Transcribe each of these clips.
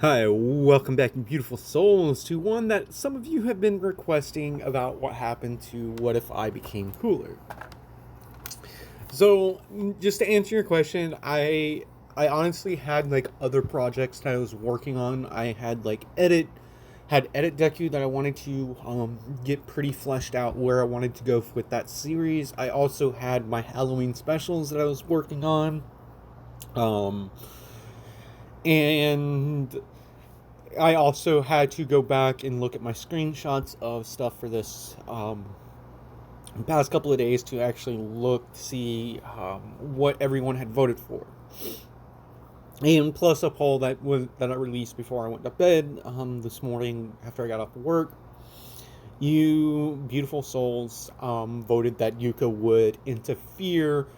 Hi, welcome back, beautiful souls, to one that some of you have been requesting about what happened to What If I Became Cooler. So, just to answer your question, I honestly had like other projects that I was working on. I had edit Deku that I wanted to get pretty fleshed out where I wanted to go with that series. I also had my Halloween specials that I was working on. Um, and I also had to go back and look at my screenshots of stuff for this past couple of days to actually look to see what everyone had voted for, and plus a poll that I released before I went to bed this morning after I got off of work. You beautiful souls voted that Yuka would interfere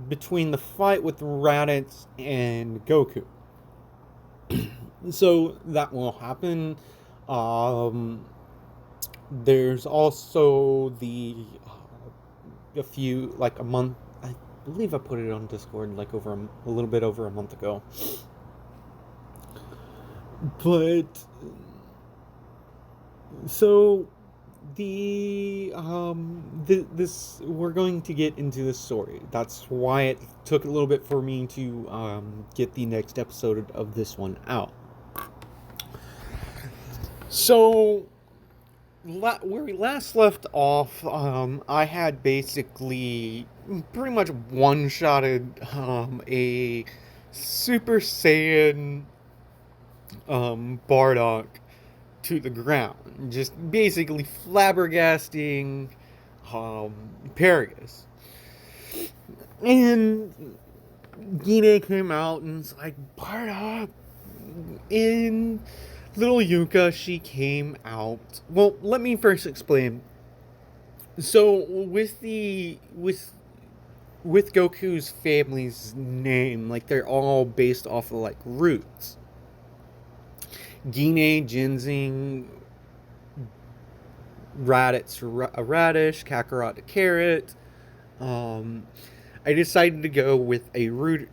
between the fight with Raditz and Goku. So that will happen. Um, there's also a few, like a month. I believe I put it on Discord like a little bit over a month ago. But so this we're going to get into this story. That's why it took a little bit for me to get the next episode of this one out. So where we last left off, I had basically pretty much one-shotted a Super Saiyan Bardock to the ground, just basically flabbergasting Paragus. And Gine came out and was like, Bardock, in little Yuka, she came out. Well, let me first explain. So with Goku's family's name, like they're all based off of like roots. Gine, Ginseng, Raditz, a radish, Kakarot, a carrot. I decided to go with a rooter.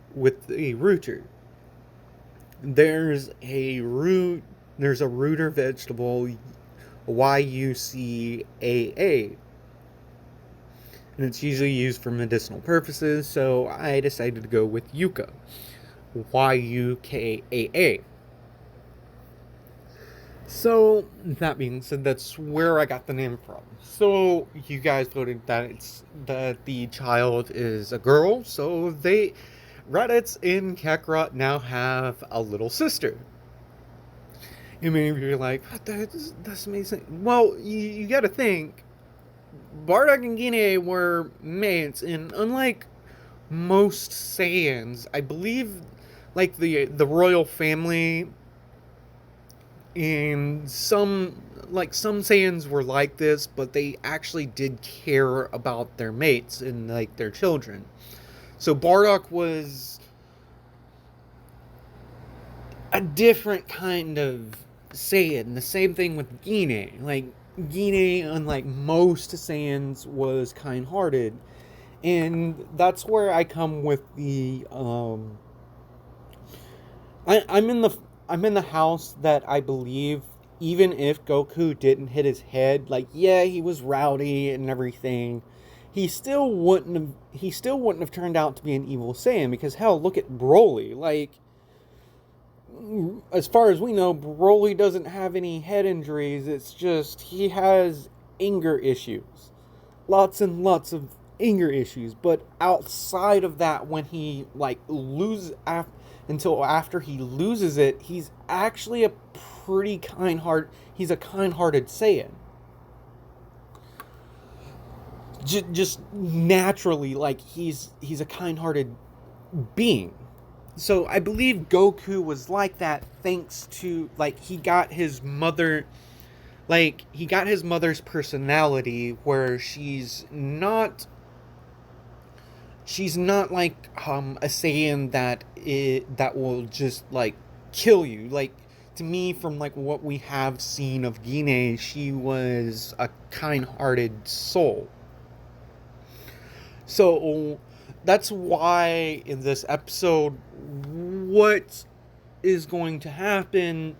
There's a rooter vegetable, YUCAA, and it's usually used for medicinal purposes, so I decided to go with Yucca, YUKAA. So, that being said, that's where I got the name from. So, you guys voted that the child is a girl, so Raditz and Kakarot now have a little sister. And many of you are like, what that's amazing. Well, you gotta think, Bardock and Gine were mates, and unlike most Saiyans, I believe, like the royal family and some Saiyans were like this, but they actually did care about their mates and like their children. So Bardock was a different kind of Saiyan. The same thing with Gine. Like Gine, unlike most Saiyans, was kind-hearted, and that's where I come with the I'm in the house that I believe, even if Goku didn't hit his head, like yeah, he was rowdy and everything, he still wouldn't have turned out to be an evil Saiyan, because hell, look at Broly. Like, as far as we know, Broly doesn't have any head injuries. It's just he has anger issues. Lots and lots of anger issues. But outside of that, when he until after he loses it, he's actually a pretty he's a kind-hearted Saiyan. Just naturally, like he's a kind-hearted being. So I believe Goku was like that thanks to, like, he got his mother's personality, where she's not like a Saiyan that will just like kill you. Like, to me, from like what we have seen of Gine, she was a kind-hearted soul. So that's why in this episode, what is going to happen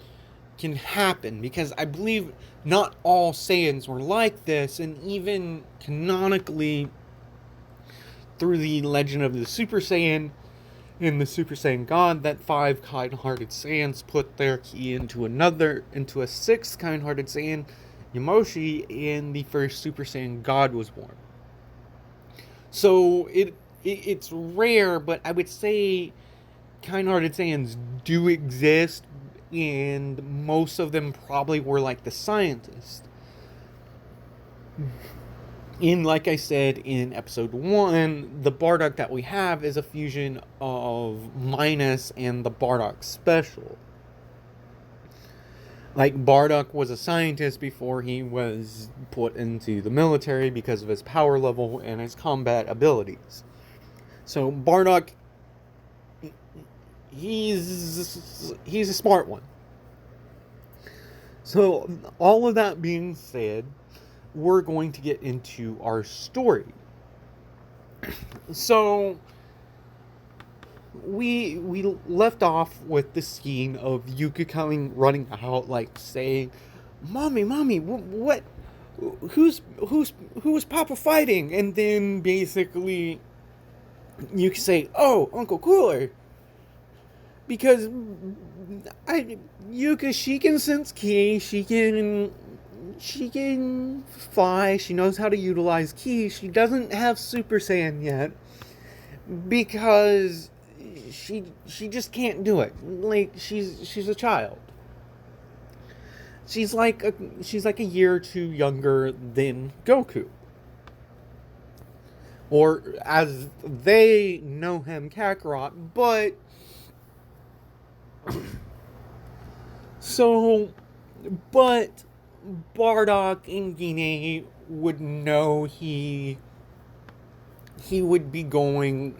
can happen, because I believe not all Saiyans were like this, and even canonically through the legend of the Super Saiyan and the Super Saiyan God, that 5 kind-hearted Saiyans put their ki into a 6th kind-hearted Saiyan, Yamoshi, and the first Super Saiyan God was born. So it's rare, but I would say kind-hearted Saiyans do exist, and most of them probably were like the scientists. And like I said in episode 1, the Bardock that we have is a fusion of Minus and the Bardock Special. Like, Bardock was a scientist before he was put into the military because of his power level and his combat abilities. So Bardock, he's a smart one. So all of that being said, we're going to get into our story. So we left off with the scene of Yuka running out, like saying, "Mommy, what? Who's Papa fighting?" And then basically you can say, "Oh, Uncle Cooler." Because Yuka, she can sense ki, she can fly, she knows how to utilize ki. She doesn't have Super Saiyan yet because she just can't do it. Like, she's a child. She's like a year or two younger than Goku. Or as they know him, Kakarot, but but Bardock and Gine would know he would be going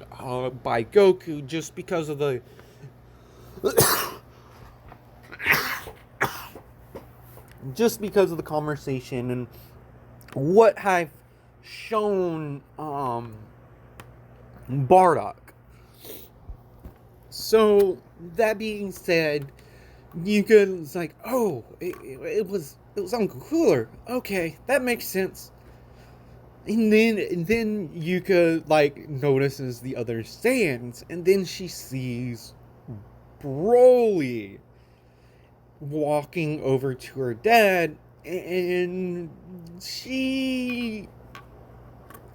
by Goku just because of the conversation and what I've shown Bardock. So that being said, Yuka's like, "Oh, it was Uncle Cooler. Okay, that makes sense." And then Yuka, like, notices the other Saiyans, and then she sees Broly walking over to her dad, and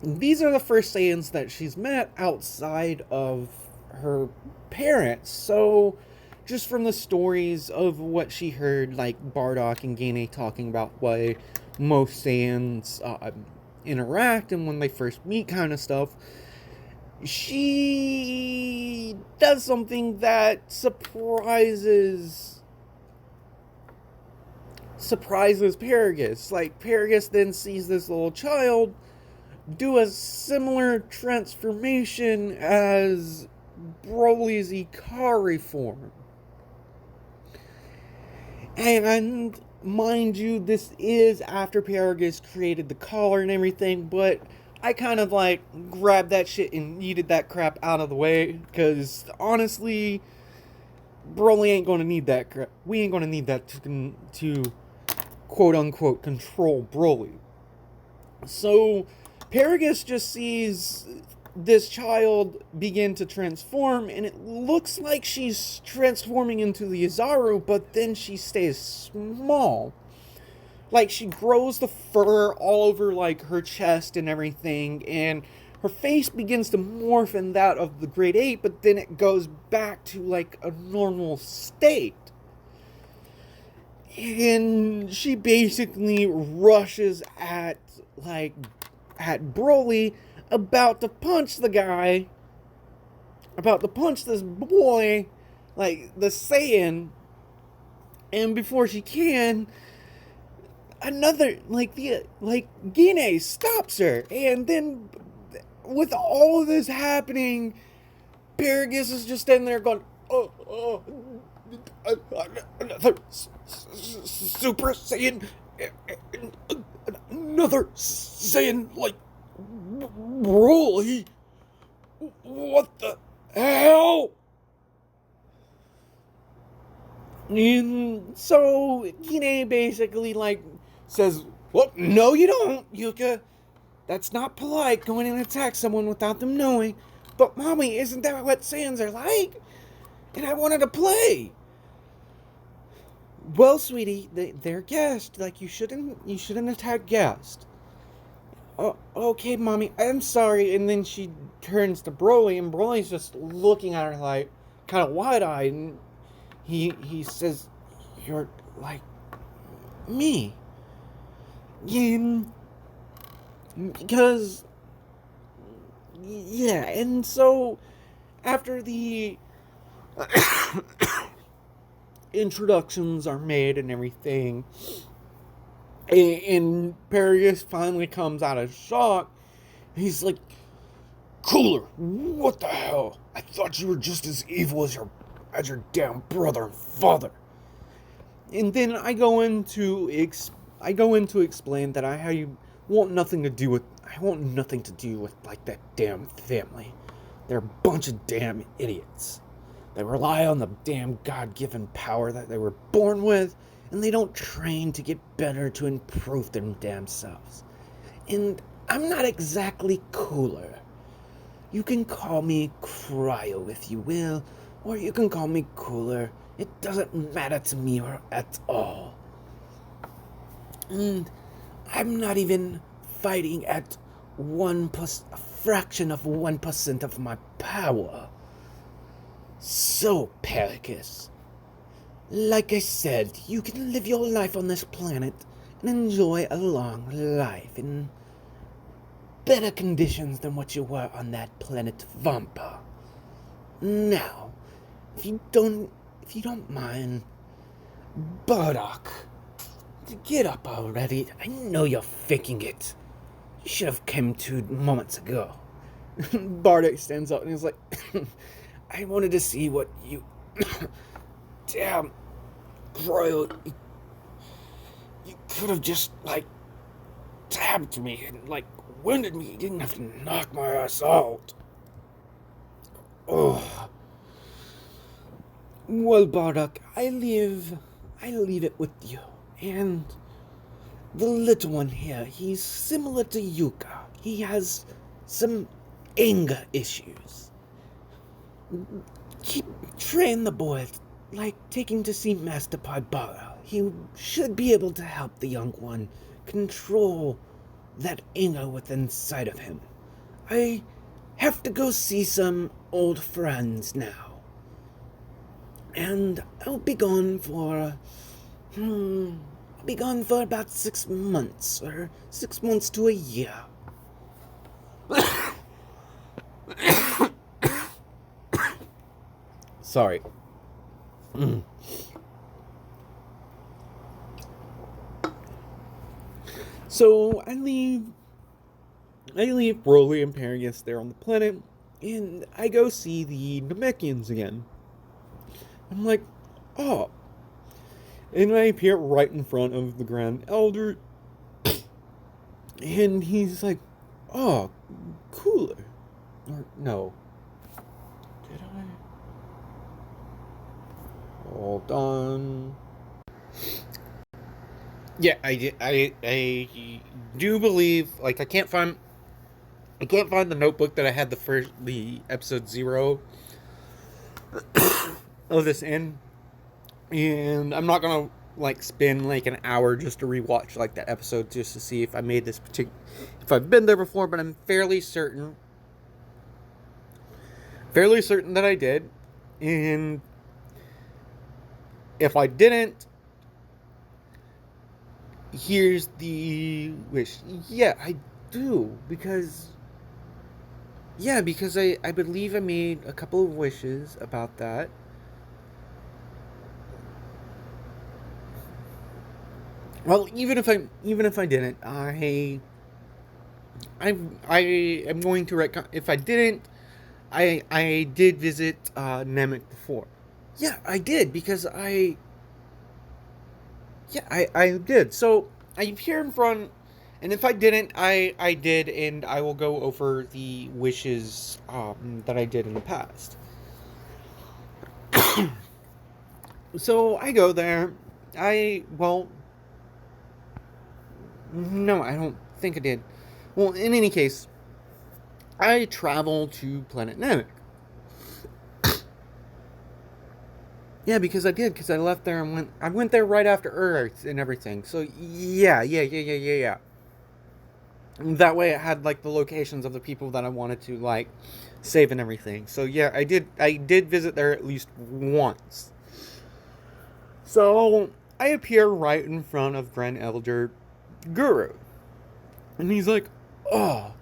these are the first Saiyans that she's met outside of her parents. So just from the stories of what she heard, like Bardock and Gane talking about why most Saiyans interact and when they first meet kind of stuff, she does something that surprises Paragus. Like, Paragus then sees this little child do a similar transformation as Broly's Ikari form. And mind you, this is after Paragus created the collar and everything, but I kind of like grabbed that shit and yeeted that crap out of the way, because honestly, Broly ain't gonna need that crap. We ain't gonna need that to quote unquote control Broly. So Paragus just sees this child begin to transform, and it looks like she's transforming into the Izaru, but then she stays small. Like, she grows the fur all over, like, her chest and everything, and her face begins to morph in that of the Great Ape, but then it goes back to, like, a normal state. And she basically rushes at Broly, about to punch the guy, about to punch this boy, like, the Saiyan, and before she can, Gine stops her, and then, with all of this happening, Paragus is just standing there going, another Super Saiyan, another Saiyan, like, Broly? What the hell? And so Kine basically like says, "Well, no, you don't, Yuka. That's not polite, going and attack someone without them knowing. But mommy, isn't that what Saiyans are like? And I wanted to play." "Well, sweetie, they're guests. Like you shouldn't attack guests." "Oh, okay, mommy, I'm sorry." And then she turns to Broly, and Broly's just looking at her like kind of wide-eyed, and he says, "You're like me." Yeah, because yeah, and so after the introductions are made and everything, and Perius finally comes out of shock. He's like, "Cooler, what the hell? I thought you were just as evil as your damn brother and father." And then I go into explain that I want nothing to do with like that damn family. They're a bunch of damn idiots. They rely on the damn God-given power that they were born with, and they don't train to get better to improve their damn selves. And I'm not exactly cooler. You can call me Cryo if you will, or you can call me Cooler. It doesn't matter to me at all. And I'm not even fighting at a fraction of 1% of my power. So, Pericus, like I said, you can live your life on this planet and enjoy a long life in better conditions than what you were on that planet Vampa. Now, if you don't mind, Bardock, get up already. I know you're faking it. You should have come 2 moments ago. Bardock stands up and he's like, "I wanted to see what you... Damn, Royal, you could have just, like, stabbed me and, like, wounded me. You didn't have to knock my ass out." Oh. "Well, Bardock, I leave it with you. And the little one here, he's similar to Yuka. He has some anger issues. Train the boy, like taking to see Master Pybara. He should be able to help the young one control that anger within inside of him. I have to go see some old friends now. And I'll be gone for about 6 months, or 6 months to a year." Sorry. So I leave Broly and Perius there on the planet, and I go see the Namekians again. I'm like, "Oh." And I appear right in front of the Grand Elder, and he's like, "Oh, Cooler." Or, no. Did I? Hold on. Yeah, I do believe, like, I can't find the notebook that I had the episode 0 of this in. And I'm not gonna like spend like an hour just to rewatch like that episode just to see if I made if I've been there before, but I'm fairly certain that I did. And if I didn't, here's the wish. Yeah, I do, because I believe I made a couple of wishes about that. Well, even if I didn't, I am going to retcon. If I didn't, I did visit Namek before. Yeah, I did, because I did. So I'm here in front, and if I didn't, I did, and I will go over the wishes that I did in the past. So I go there. Well, no, I don't think I did. Well, in any case, I travel to Planet Namek. Yeah, because I did, because I left there and I went there right after Earth and everything. So yeah. That way it had like the locations of the people that I wanted to like save and everything. So yeah, I did visit there at least once. So I appear right in front of Grand Elder Guru. And he's like, "Oh,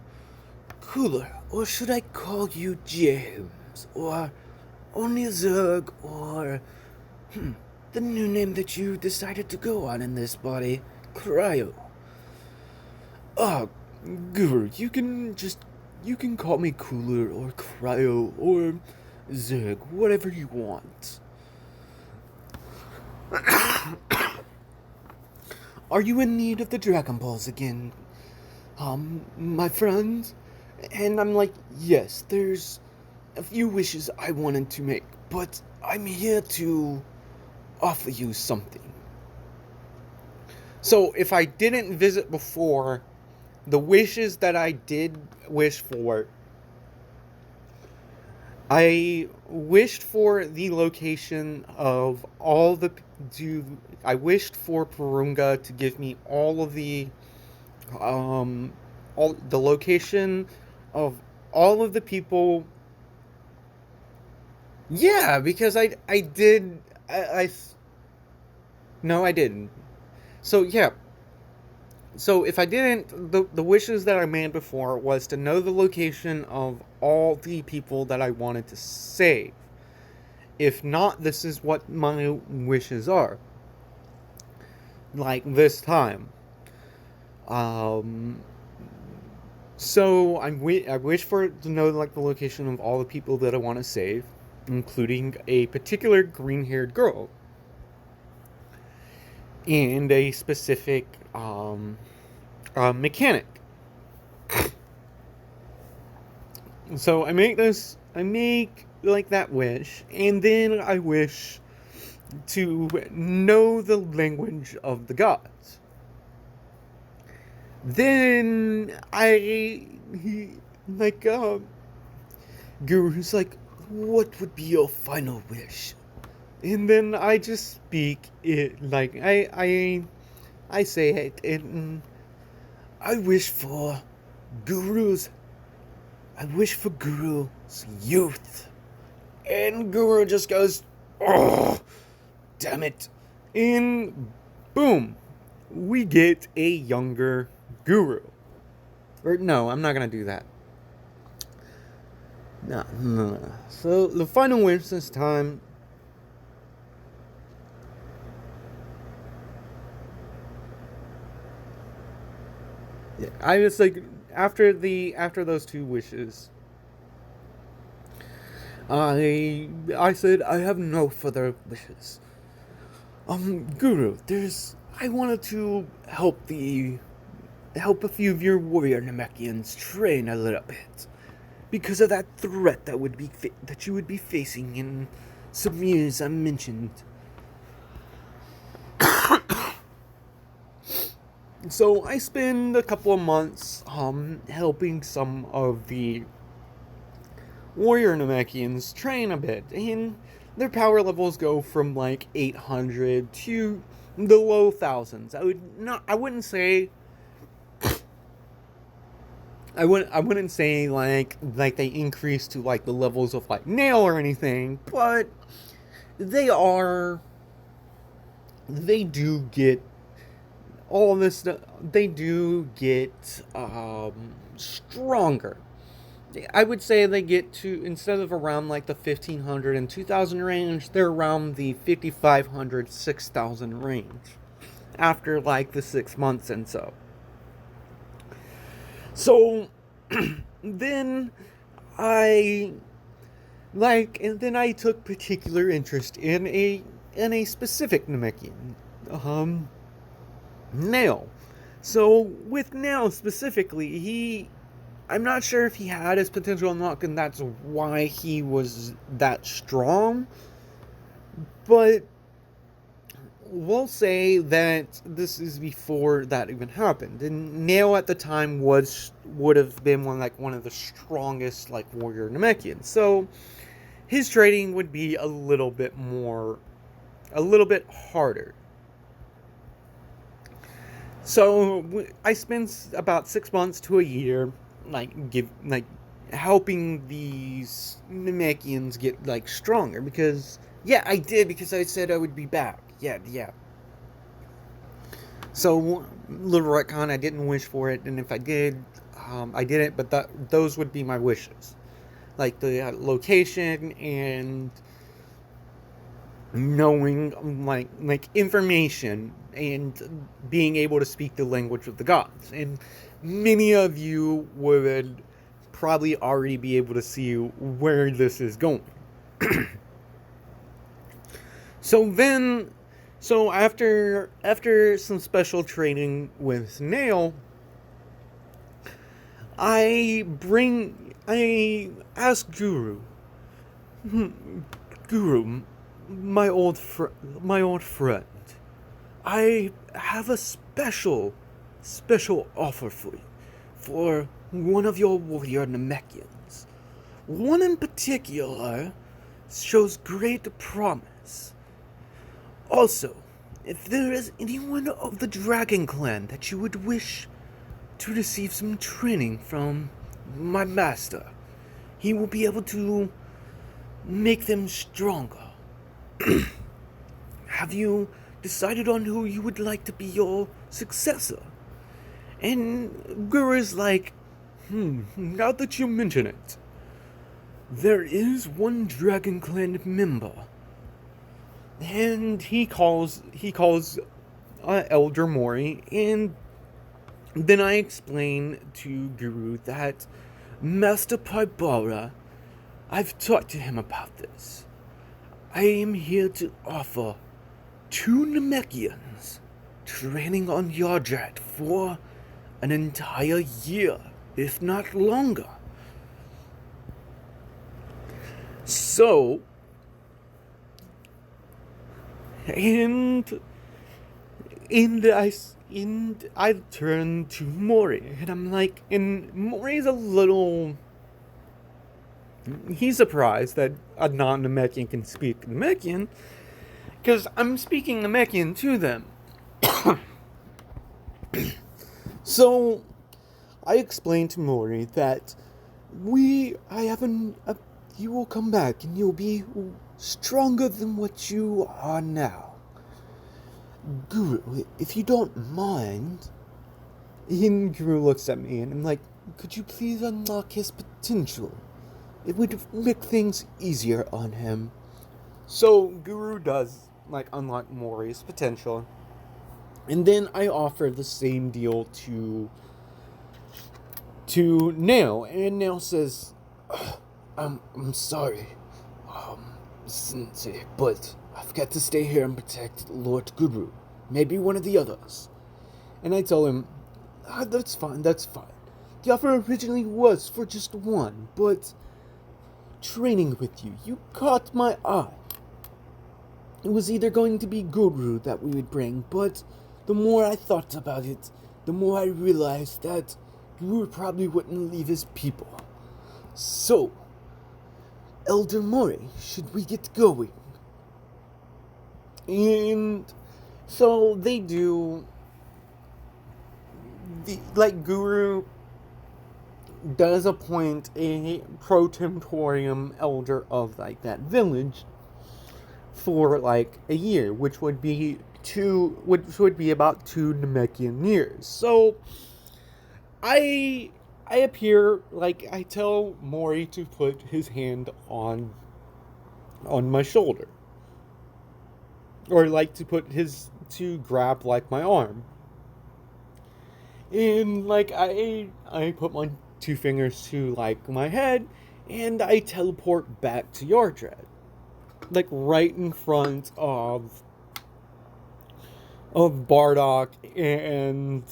Cooler, or should I call you James? Or Onizug? Or the new name that you decided to go on in this body, Cryo? Oh, Guru, you can call me Cooler or Cryo or Zerg, whatever you want. Are you in need of the Dragon Balls again, my friend?" And I'm like, "Yes, there's a few wishes I wanted to make, but I'm here to offer you something." So if I didn't visit before, the wishes that I did wish for, I wished for the location of all the. I wished for Purunga to give me all of the, all the location of all of the people. Yeah, because I did I no, I didn't. So yeah. So if I didn't, the wishes that I made before was to know the location of all the people that I wanted to save. If not, this is what my wishes are. Like this time. Um so I wish for to know like the location of all the people that I want to save, including a particular green-haired girl and a specific mechanic. So I make like that wish, and then I wish to know the language of the gods. Then like, Guru's like, "What would be your final wish?" And then I just speak it, like, I say it, and I wish for Guru's, I wish for Guru's youth. And Guru just goes, "Oh, damn it." And boom, we get a younger Guru. Or no, I'm not gonna do that. No. So the final wish this time. Yeah, I was like, after those two wishes, I said I have no further wishes. Guru, I wanted to help a few of your warrior Namekians train a little bit because of that threat that you would be facing in some years I mentioned. So I spend a couple of months helping some of the warrior Namekians train a bit, and their power levels go from like 800 to the low thousands. I wouldn't say like they increase to like the levels of like Nail or anything, but they do get all this stuff. They do get stronger. I would say they get to, instead of around like the 1500 and 2000 range, they're around the 5500 6000 range after like the 6 months and so. So then I and then I took particular interest in a specific Namekian, Nail. So with Nail specifically, I'm not sure if he had his potential unlocked and that's why he was that strong, but we'll say that this is before that even happened. And Nail at the time would have been one of the strongest like warrior Namekians. So his training would be a little bit harder. So I spent about 6 months to a year helping these Namekians get like stronger, because yeah, I did, because I said I would be back. Yeah. So little retcon, I didn't wish for it, and if I did, I didn't. But those would be my wishes, like the location and knowing like information and being able to speak the language of the gods. And many of you would probably already be able to see where this is going. So after some special training with Nail, I ask Guru, my old friend, I have a special offer for you, for one of your warrior Namekians. One in particular shows great promise. Also, if there is anyone of the Dragon Clan that you would wish to receive some training from my master, he will be able to make them stronger. Have you decided on who you would like to be your successor? And Guru's like, now that you mention it, there is one Dragon Clan member. And he calls Elder Mori, and then I explain to Guru that Master Pybara, I've talked to him about this. I am here to offer 2 Namekians training on Yardrat for an entire year, if not longer. So, and I turn to Mori, and I'm like, and Mori's he's surprised that a non-Namekian can speak Namekian, because I'm speaking Namekian to them. So, I explained to Mori that you will come back and you'll be stronger than what you are now. Guru, if you don't mind. And Guru looks at me and I'm like, could you please unlock his potential? It would make things easier on him. So Guru does unlock Mori's potential. And then I offer the same deal to Nail, and Nail says, I'm sorry, Sensei, but I've got to stay here and protect Lord Guru. Maybe one of the others. And I tell him, that's fine. The offer originally was for just one, but training with you caught my eye. It was either going to be Guru that we would bring, but the more I thought about it, the more I realized that Guru probably wouldn't leave his people. So, Elder Mori, should we get going? And so they do. Guru does appoint a pro-temporium elder of that village for a year, which would be about 2 Namekian years. So I appear, I tell Mori to put his hand on my shoulder, or to grab my arm, and I put my 2 fingers to my head, and I teleport back to Yardrat, right in front of Bardock and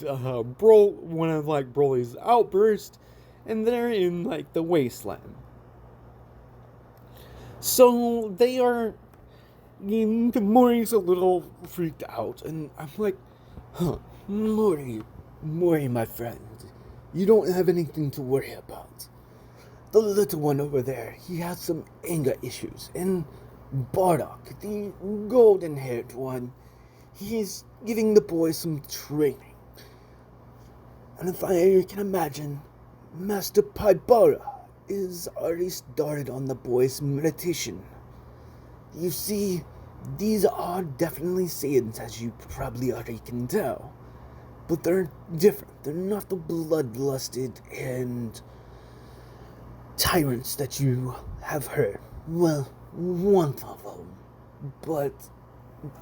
one of Broly's outbursts, and they're in the wasteland. So And Mori's a little freaked out, and I'm like, huh, Mori, my friend, you don't have anything to worry about. The little one over there, he has some anger issues, and Bardock, the golden-haired one, he's giving the boy some training. And if I can imagine, Master Paibara is already started on the boy's meditation. You see, these are definitely Saiyans, as you probably already can tell. But they're different. They're not the bloodlusted and tyrants that you have heard. Well, one of them. But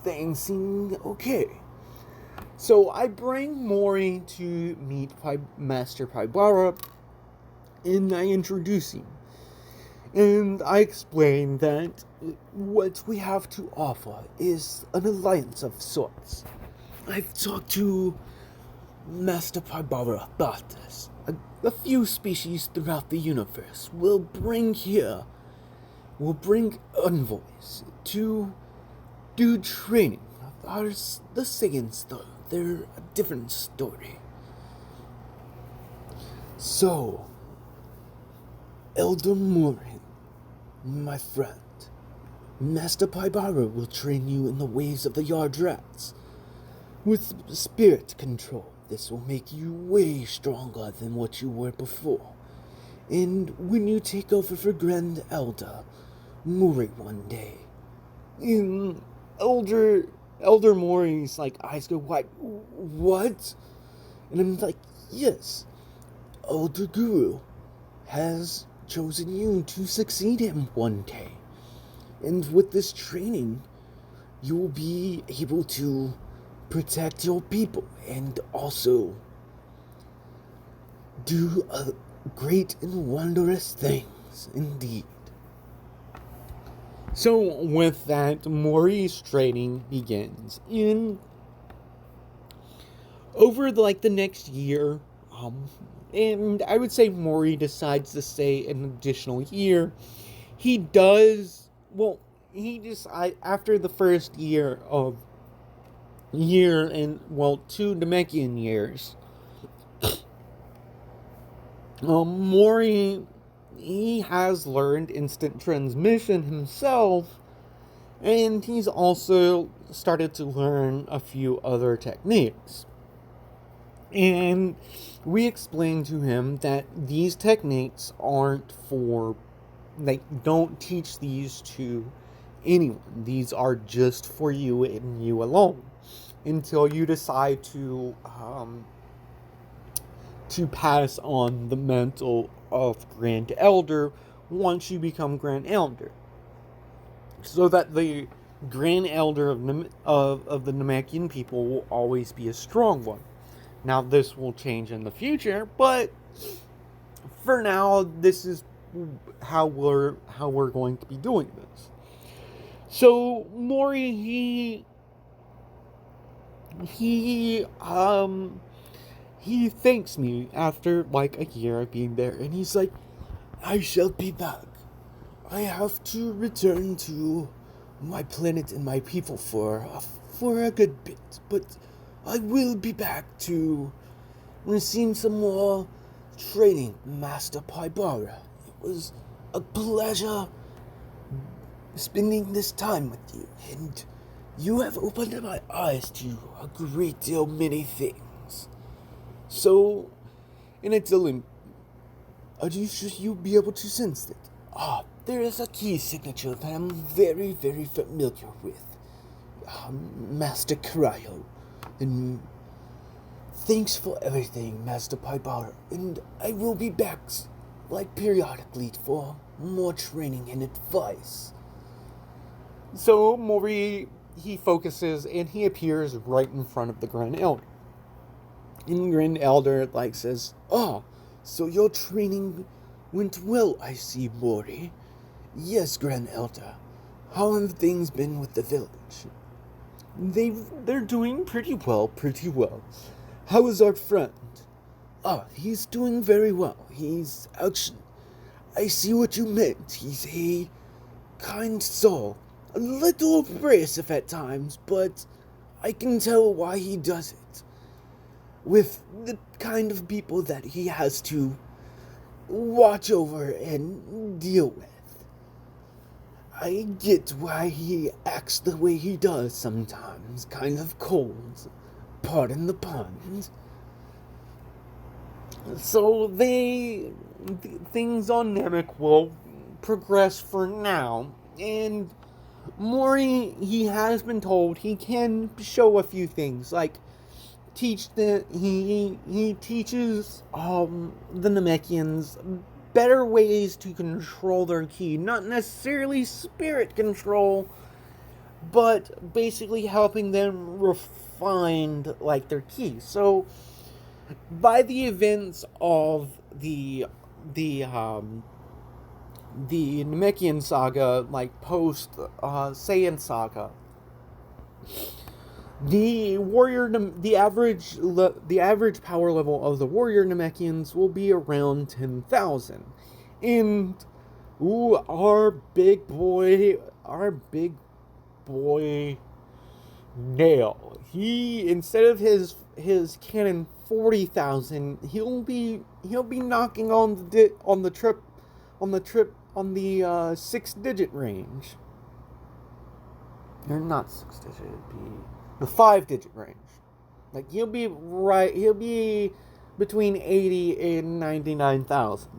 things seem okay. So I bring Mori to meet Master Paibara, and I introduce him. And I explain that what we have to offer is an alliance of sorts. I've talked to Master Paibara about this. A few species throughout the universe will bring envoys to do training. Ours, the Saiyans, though, they're a different story. So, Elder Mori, my friend, Master Paibara will train you in the ways of the Yard Rats. With spirit control, this will make you way stronger than what you were before. And when you take over for Grand Elder Mori one day, Elder Mori's eyes go wide. What? And I'm like, yes, Elder Guru has chosen you to succeed him one day. And with this training, you will be able to protect your people and also do great and wondrous things indeed. So with that, Mori's training begins. Over the next year, and I would say Mori decides to stay an additional year. He does, after the first year and 2 Namekian years, Mori, he has learned instant transmission himself, and he's also started to learn a few other techniques. And we explained to him that these techniques aren't don't teach these to anyone. These are just for you and you alone, until you decide to pass on the mantle of Grand Elder once you become Grand Elder, so that the Grand Elder of the Namekian people will always be a strong one. Now this will change in the future, but for now, this is how we're going to be doing this. So Mori, he thanks me after a year of being there, and he's like, I shall be back. I have to return to my planet and my people for a good bit, but I will be back to receive some more training, Master Paibara. It was a pleasure spending this time with you, and you have opened my eyes to a great deal many things. So, and I tell him, should you be able to sense it? There is a key signature that I'm very, very familiar with. Master Cryo. And thanks for everything, Master Paibara. And I will be back, periodically for more training and advice. So, Mori, he focuses and he appears right in front of the Grand Elder. And Grand Elder, says, so your training went well, I see, Mori. Yes, Grand Elder. How have things been with the village? They're doing pretty well. How is our friend? He's doing very well. I see what you meant. He's a kind soul. a little abrasive at times, but I can tell why he does it. With the kind of people that he has to watch over and deal with. I get why he acts the way he does sometimes, kind of cold, pardon the pun. So things on Namek will progress for now, and Mori, he has been told he can show a few things, like he teaches the Namekians better ways to control their ki, not necessarily spirit control, but basically helping them refine like their ki. So by the events of the Namekian saga, like post Saiyan saga, the average power level of the warrior Namekians will be around 10,000, and our big boy Nail, he, instead of his cannon 40,000, he'll be knocking on the 6-digit range. Or not 6-digit, it'd be the 5-digit range. Like, he'll be between 80 and 99,000.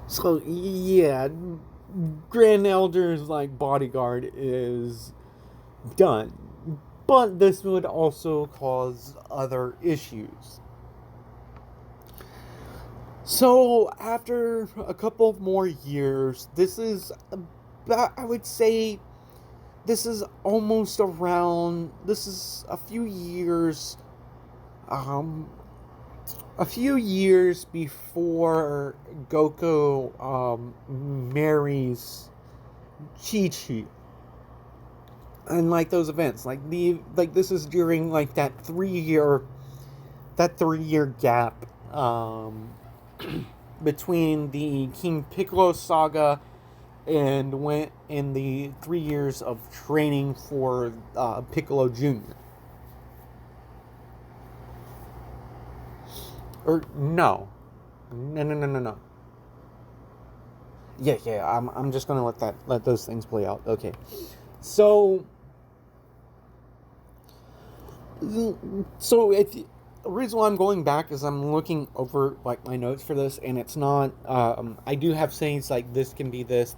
So yeah, Grand Elder's like bodyguard is done. But this would also cause other issues. So after a couple more years, this is about, I would say, this is a few years before Goku marries Chi-Chi. And like those events, this is during like that 3-year gap between the King Piccolo saga and went in the 3 years of training for Piccolo Jr. Or no. Yeah. I'm just gonna let those things play out. Okay, so if the reason why I'm going back is I'm looking over like my notes for this, and it's not. I do have sayings like this can be this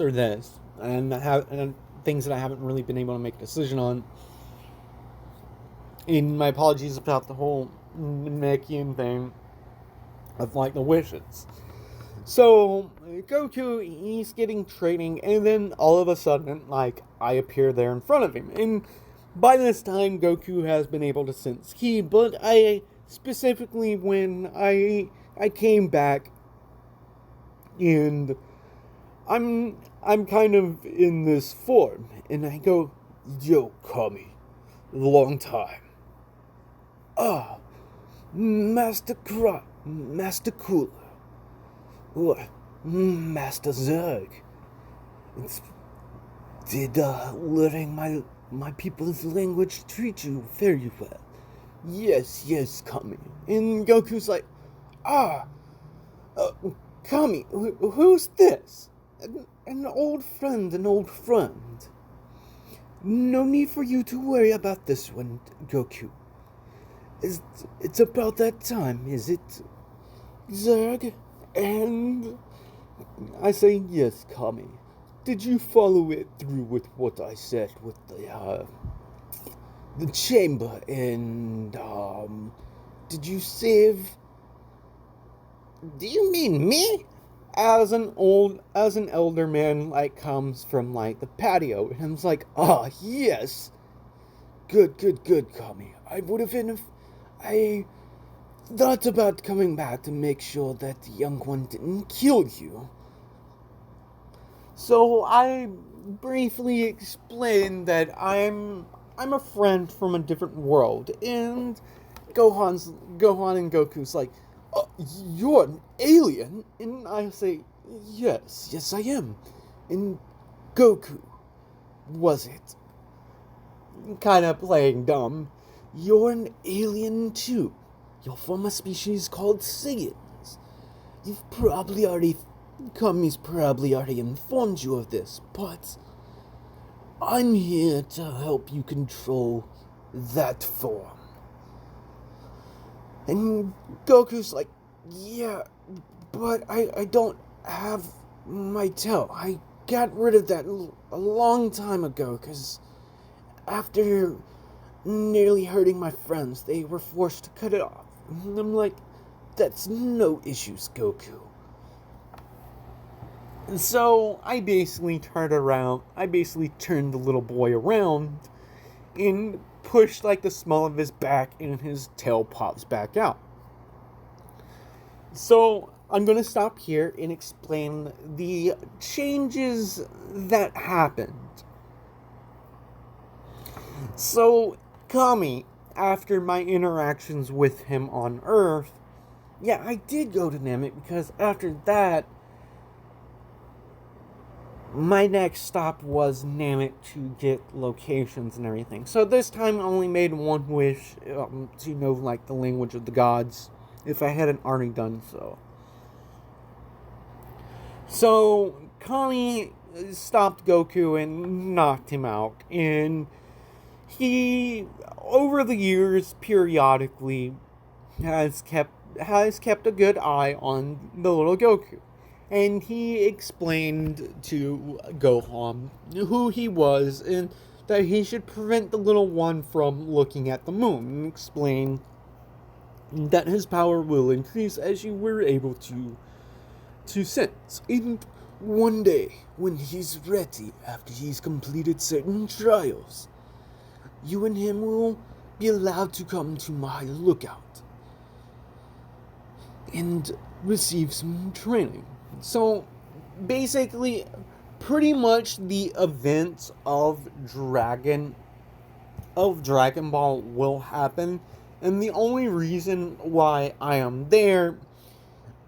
or this, and things that I haven't really been able to make a decision on. And my apologies about the whole Namekian thing of like the wishes. So Goku, he's getting training, and then all of a sudden, like, I appear there in front of him, and by this time, Goku has been able to sense ki, but I specifically when I came back, and I'm kind of in this form, and I go, "Yo, Kami, long time. Ah, Master Cooler, or Master Zerg. Did learning my people's language treat you very well?" Yes, Kami. And Goku's like, Kami, who's this? An old friend. No need for you to worry about this one, Goku. It's about that time, is it, Zerg? And I say, yes, Kami. Did you follow it through with what I said with the chamber, and did you save? Do you mean me? As an elder man like comes from like the patio, and I was like, yes. Good, Kami. I thought about coming back to make sure that the young one didn't kill you. So I briefly explained that I'm a friend from a different world, and Gohan and Goku's like, "You're an alien?" And I say, yes, I am. And Goku, was it? Kind of playing dumb. You're an alien too. You're from a species called Saiyans. Kami's probably already informed you of this, but I'm here to help you control that form. And Goku's like, yeah, but I don't have my tail. I got rid of that a long time ago, because after nearly hurting my friends, they were forced to cut it off. And I'm like, that's no issues, Goku. And so I basically turned the little boy around and pushed like the small of his back, and his tail pops back out. So I'm going to stop here and explain the changes that happened. So Kami, after my interactions with him on Earth, yeah, I did go to Namek, because after that, my next stop was Namek to get locations and everything. So this time I only made one wish to know like the language of the gods, if I hadn't already done so. So Kami stopped Goku and knocked him out, and he, over the years, periodically has kept a good eye on the little Goku. And he explained to Gohan who he was, and that he should prevent the little one from looking at the moon, and explain that his power will increase as you were able to sense. And one day, when he's ready, after he's completed certain trials, you and him will be allowed to come to my lookout and receive some training. So, basically, pretty much the events of Dragon Ball will happen, and the only reason why I am there,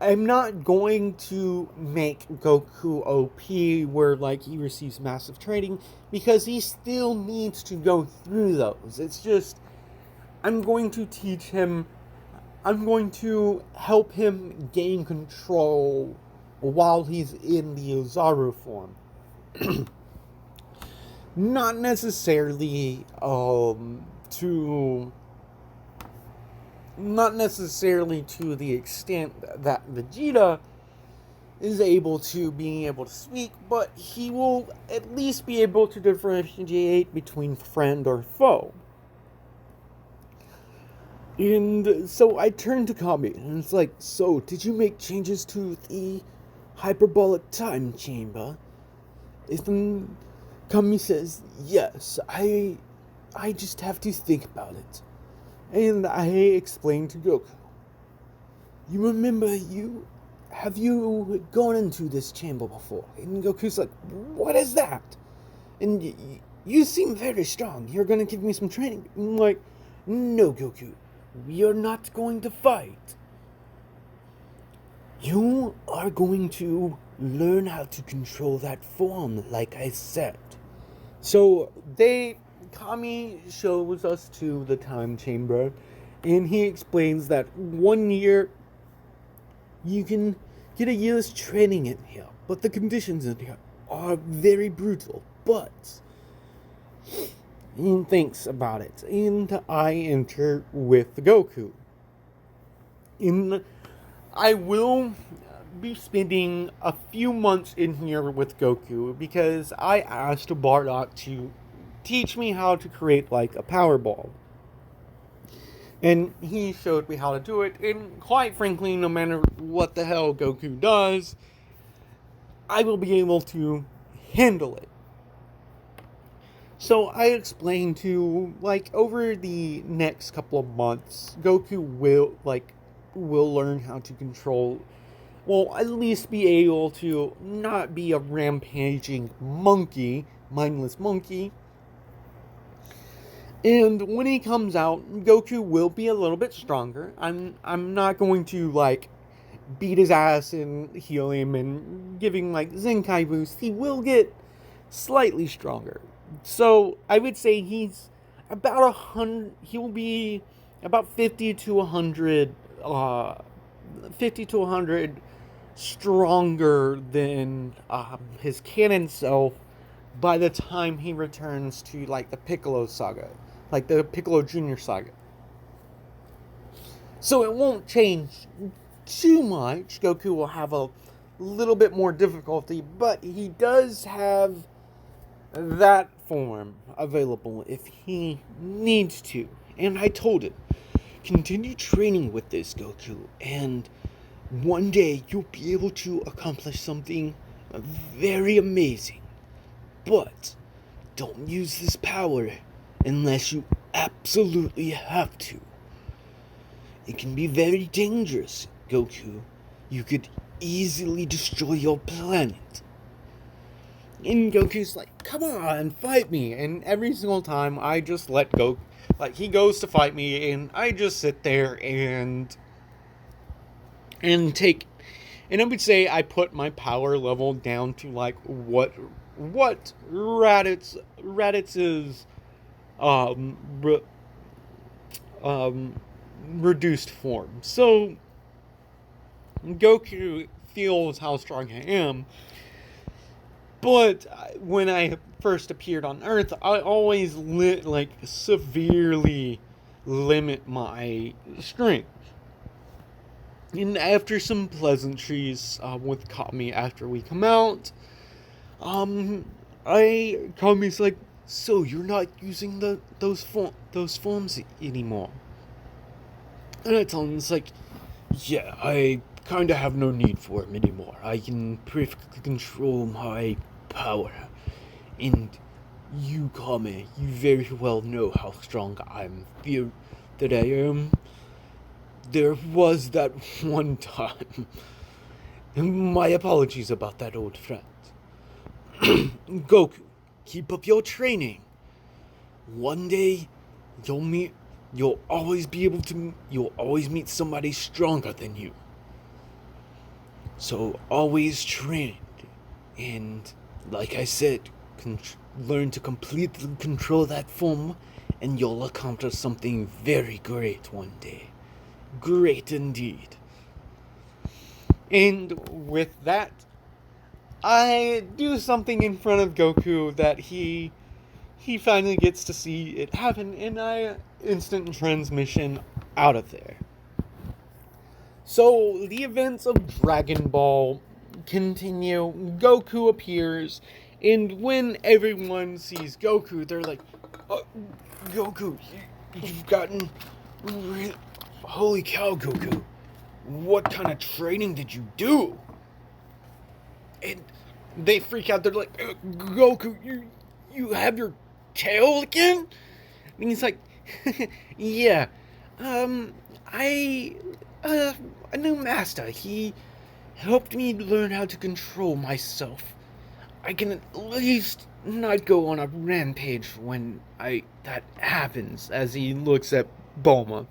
I'm not going to make Goku OP where like he receives massive training, because he still needs to go through those. It's just, I'm going to help him gain control while he's in the Ozaru form. Not necessarily to the extent that Vegeta is able to speak, but he will at least be able to differentiate between friend or foe. And so I turned to Kami, and it's like, so did you make changes to the hyperbolic time chamber? And Kami says, yes, I just have to think about it. And I explained to Goku, you remember, have you gone into this chamber before? And Goku's like, what is that? And you seem very strong. You're gonna give me some training. And I'm like, no, Goku, we are not going to fight. You are going to learn how to control that form, like I said. So Kami shows us to the time chamber, and he explains that 1 year you can get a year's training in here, but the conditions in here are very brutal. But he thinks about it, and I enter with Goku. I will be spending a few months in here with Goku, because I asked Bardock to teach me how to create like a power ball. And he showed me how to do it, and quite frankly, no matter what the hell Goku does, I will be able to handle it. So I explained to, like, over the next couple of months, Goku will learn how to control, well, at least be able to not be a rampaging monkey, mindless monkey. And when he comes out, Goku will be a little bit stronger. I'm not going to, like, beat his ass and heal him and give him, like, Zenkai boost. He will get slightly stronger. So I would say he's about 100. He will be about 50 to 100, 50 to 100 stronger than his canon self by the time he returns to like the Piccolo saga, like the Piccolo Junior saga. So it won't change too much. Goku will have a little bit more difficulty, but he does have that form available if he needs to. And I told him, continue training with this, Goku, and one day you'll be able to accomplish something very amazing. But don't use this power unless you absolutely have to. It can be very dangerous, Goku. You could easily destroy your planet. And Goku's like, come on, fight me. And every single time I just let Goku, like, he goes to fight me and I just sit there and take, and I would say I put my power level down to like what Raditz's reduced form. So Goku feels how strong I am, but when I first appeared on Earth, I always severely limit my strength. And after some pleasantries with Kami after we come out, Kami's like, so you're not using those forms anymore? And I tell him, it's like, yeah, I kind of have no need for them anymore. I can perfectly control my power. And you, Kami, you very well know how strong that I am. There was that one time. My apologies about that, old friend. Goku, keep up your training. One day, you'll always meet somebody stronger than you. So always train. And like I said, learn to completely control that form, and you'll accomplish something very great one day. Great indeed. And with that, I do something in front of Goku that he finally gets to see it happen, and I instant transmission out of there. So the events of Dragon Ball continue. Goku appears, and when everyone sees Goku, they're like, Goku, you've gotten... Holy cow, Goku. What kind of training did you do? And they freak out. They're like, Goku, you have your tail again? And he's like, yeah. A new master. He helped me learn how to control myself. I can at least not go on a rampage when that happens, as he looks at Bulma.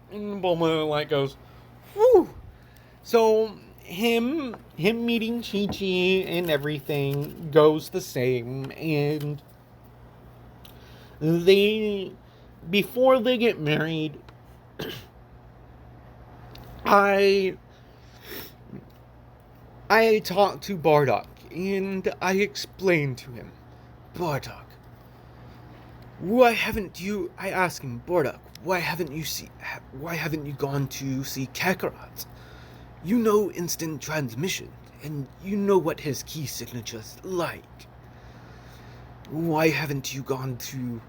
And Bulma goes, whew. So him meeting Chi-Chi and everything goes the same, and before they get married, I talked to Bardock, and I explained to him, Bardock, I asked him, Bardock, why haven't you gone to see Kakarot? You know instant transmission, and you know what his key signature's like. Why haven't you gone to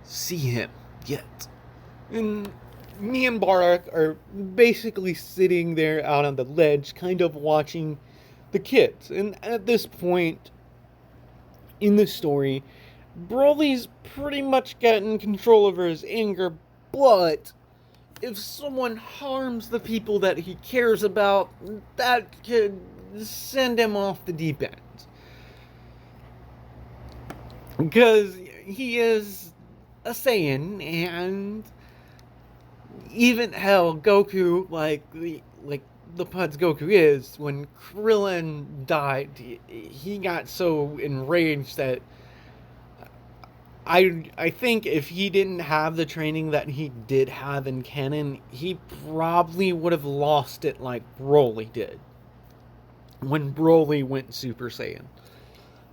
see him yet? And me and Bardock are basically sitting there out on the ledge, kind of watching the kids. And at this point in the story, Broly's pretty much gotten control over his anger, but if someone harms the people that he cares about, that could send him off the deep end. Because he is a Saiyan, and even hell, Goku, the Putz Goku is, when Krillin died, he got so enraged that I think if he didn't have the training that he did have in canon, he probably would have lost it like Broly did when Broly went Super Saiyan.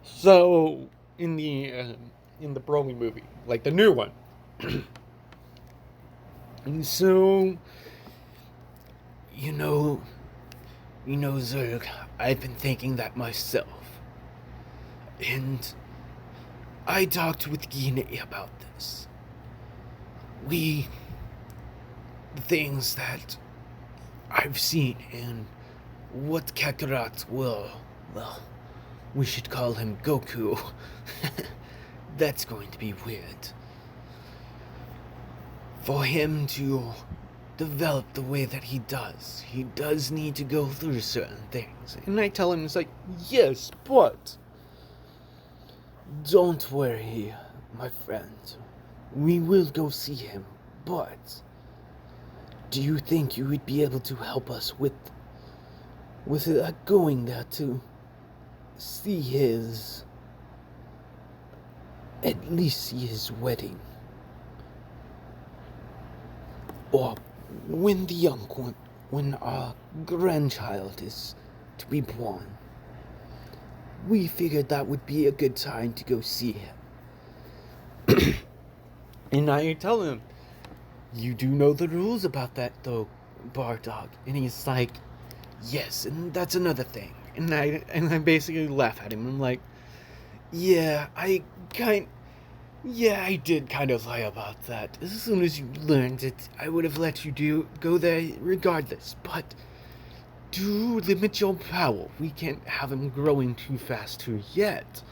So in the Broly movie, like the new one. And so, you know, Zerg, I've been thinking that myself. And I talked with Gine about this. The things that I've seen and what Kakarot will, well, we should call him Goku. That's going to be weird. For him to develop the way that he does need to go through certain things. And I tell him, it's like, yes, but don't worry, my friend. We will go see him, but do you think you would be able to help us with going there to see at least see his wedding? Or when our grandchild is to be born. We figured that would be a good time to go see him. And I tell him, you do know the rules about that though, Bardog. And he's like, yes, and that's another thing. And I basically laugh at him. I'm like, yeah, I did kind of lie about that. As soon as you learned it, I would have let you go there regardless. But do limit your power. We can't have him growing too fast too yet.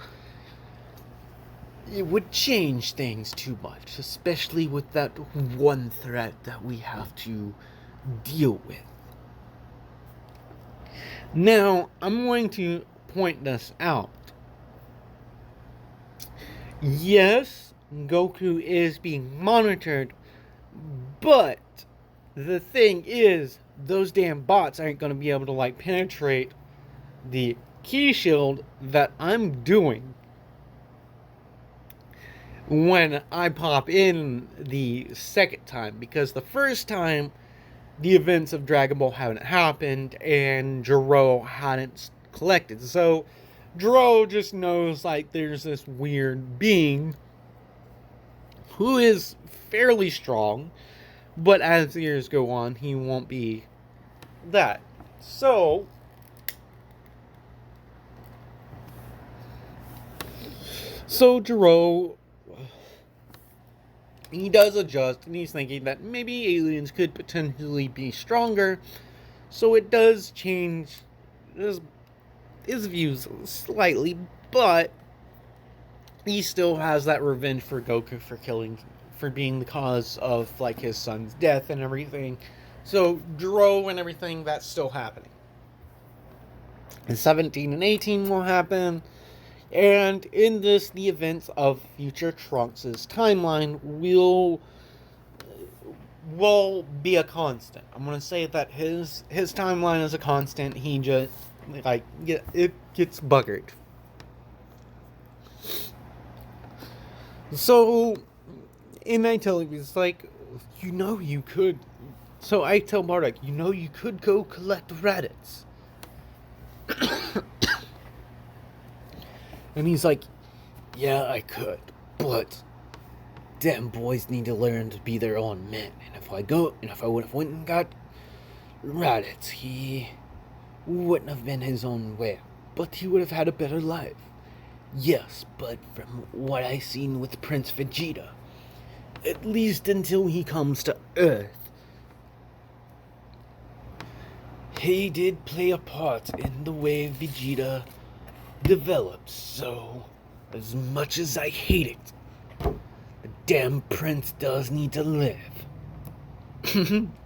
It would change things too much, especially with that one threat that we have to deal with. Now, I'm going to point this out. Yes, Goku is being monitored, but the thing is, those damn bots aren't going to be able to, penetrate the key shield that I'm doing when I pop in the second time. Because the first time, the events of Dragon Ball hadn't happened, and Jiro hadn't collected. So, Jiro just knows, there's this weird being who is fairly strong, but as the years go on, he won't be that. So, Jiro, he does adjust, and he's thinking that maybe aliens could potentially be stronger, so it does change his views slightly, but he still has that revenge for Goku for being the cause of, his son's death and everything. So, Jiro and everything, that's still happening. And 17 and 18 will happen. And in this, the events of future Trunks' timeline will be a constant. I'm going to say that his timeline is a constant. He just, it gets buggered. So, and I tell him, it's you could. So I tell Bardock, you could go collect Raditz. And he's like, yeah, I could, but them boys need to learn to be their own men. And if I would have went and got Raditz, he wouldn't have been his own way, but he would have had a better life. Yes, but from what I seen with Prince Vegeta, at least until he comes to Earth, he did play a part in the way Vegeta develops, so as much as I hate it, the damn prince does need to live.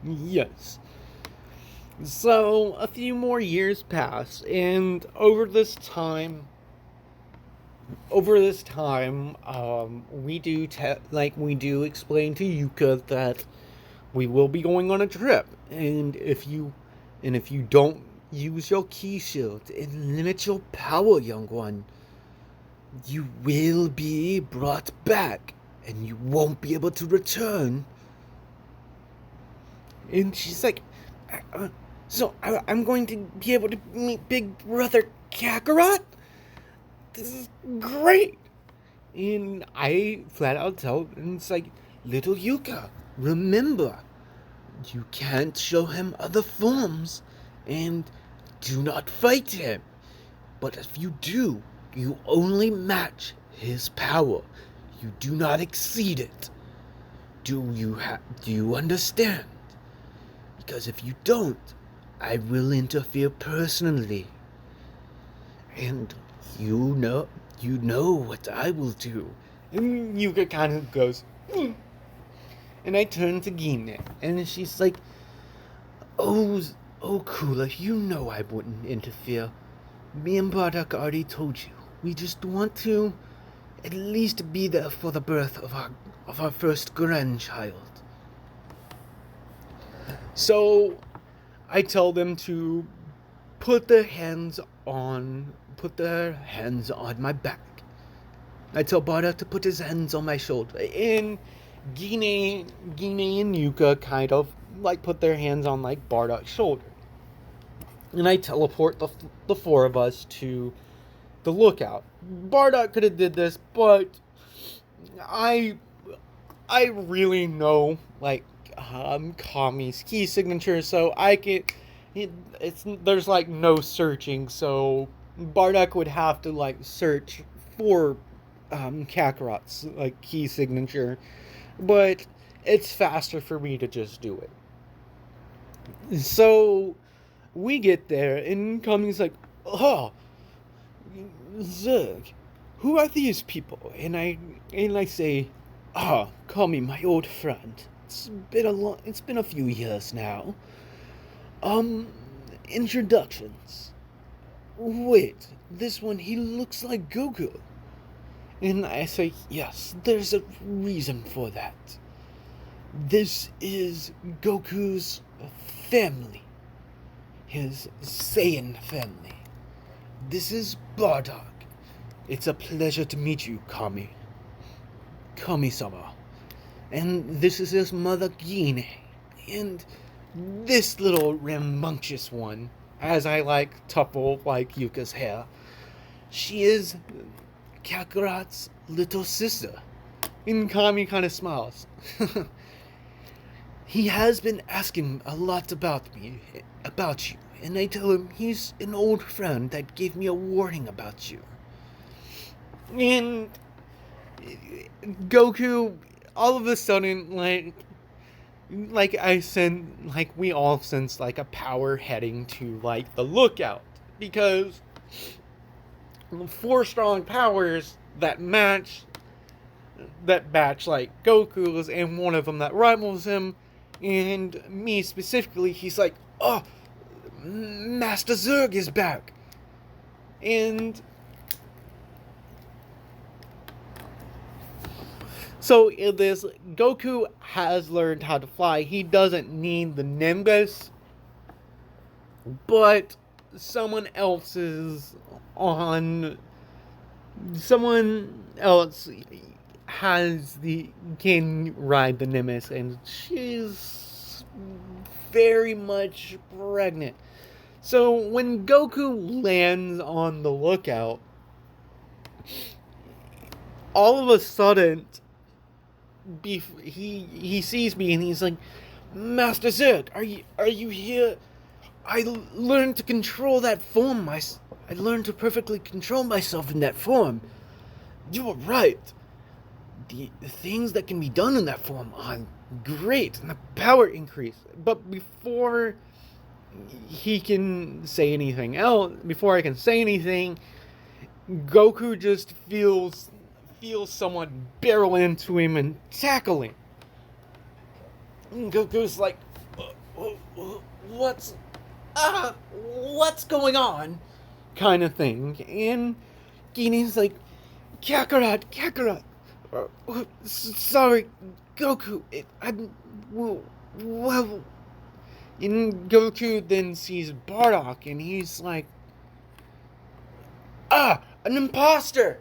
Yes. So, a few more years pass, and over this time, we do explain to Yuka that we will be going on a trip, and if And if you don't use your ki shield and limit your power, young one, you will be brought back, and you won't be able to return. And she's like, I'm going to be able to meet Big Brother Kakarot? This is great! And I flat out tell him, it's like, little Yuka, remember, you can't show him other forms, and do not fight him. But if you do, you only match his power. You do not exceed it. Do you understand? Because if you don't, I will interfere personally. And you know what I will do. And Yuka kind of goes, And I turn to Gine, and she's like, Oh, Kula, you know I wouldn't interfere. Me and Bardock already told you. We just want to at least be there for the birth of our first grandchild. So I tell them to put their hands on my back. I tell Bardock to put his hands on my shoulder. And Gine and Yuka kind of like put their hands on like Bardock's shoulder. And I teleport the four of us to the lookout. Bardock could have did this, but I really know like Kami's key signature, so I can. There's like no searching, so Bardock would have to like search for Kakarot's like key signature, but it's faster for me to just do it. So we get there, and Kami's like, "Oh, Zerg, who are these people?" And I say, Kami, my old friend. It's been a few years now. Introductions. Wait, this one, he looks like Goku. And I say, yes, there's a reason for that. This is Goku's family. His Saiyan family. This is Bardock. It's a pleasure to meet you, Kami. Kami-sama. And this is his mother, Gine. And this little rambunctious one, as I like tuffle like Yuka's hair, she is Kakarot's little sister. And Kami kind of smiles. He has been asking a lot about you. And I tell him he's an old friend that gave me a warning about you. And Goku, all of a sudden, like I send, like we all sense like a power heading to like the lookout, because 4 strong powers that match like Goku's, and one of them that rivals him, and me specifically, he's like, oh, Master Zerg is back. And so in this, Goku has learned how to fly. He doesn't need the Nimbus, but someone else can ride the Nimbus, and she's very much pregnant. So when Goku lands on the lookout, all of a sudden, he sees me, and he's like, Master Zerg, are you here? I learned to control that form. I learned to perfectly control myself in that form. You were right. The things that can be done in that form are great, and the power increase. But before he can say anything else, before I can say anything, Goku just feels someone barrel into him and tackle him. And Goku's like, what's going on? Kind of thing. And Gine's like, Kakarot. Sorry, Goku. And Goku then sees Bardock, and he's like, an imposter!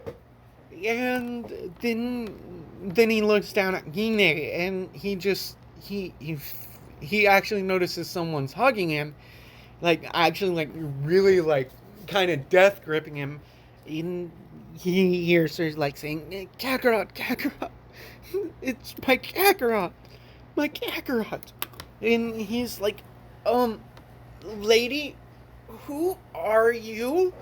And then he looks down at Gine, and he actually notices someone's hugging him, like actually like really like kind of death gripping him. And he hears her like saying, Kakarot, Kakarot, it's my Kakarot. And he's like, lady, who are you?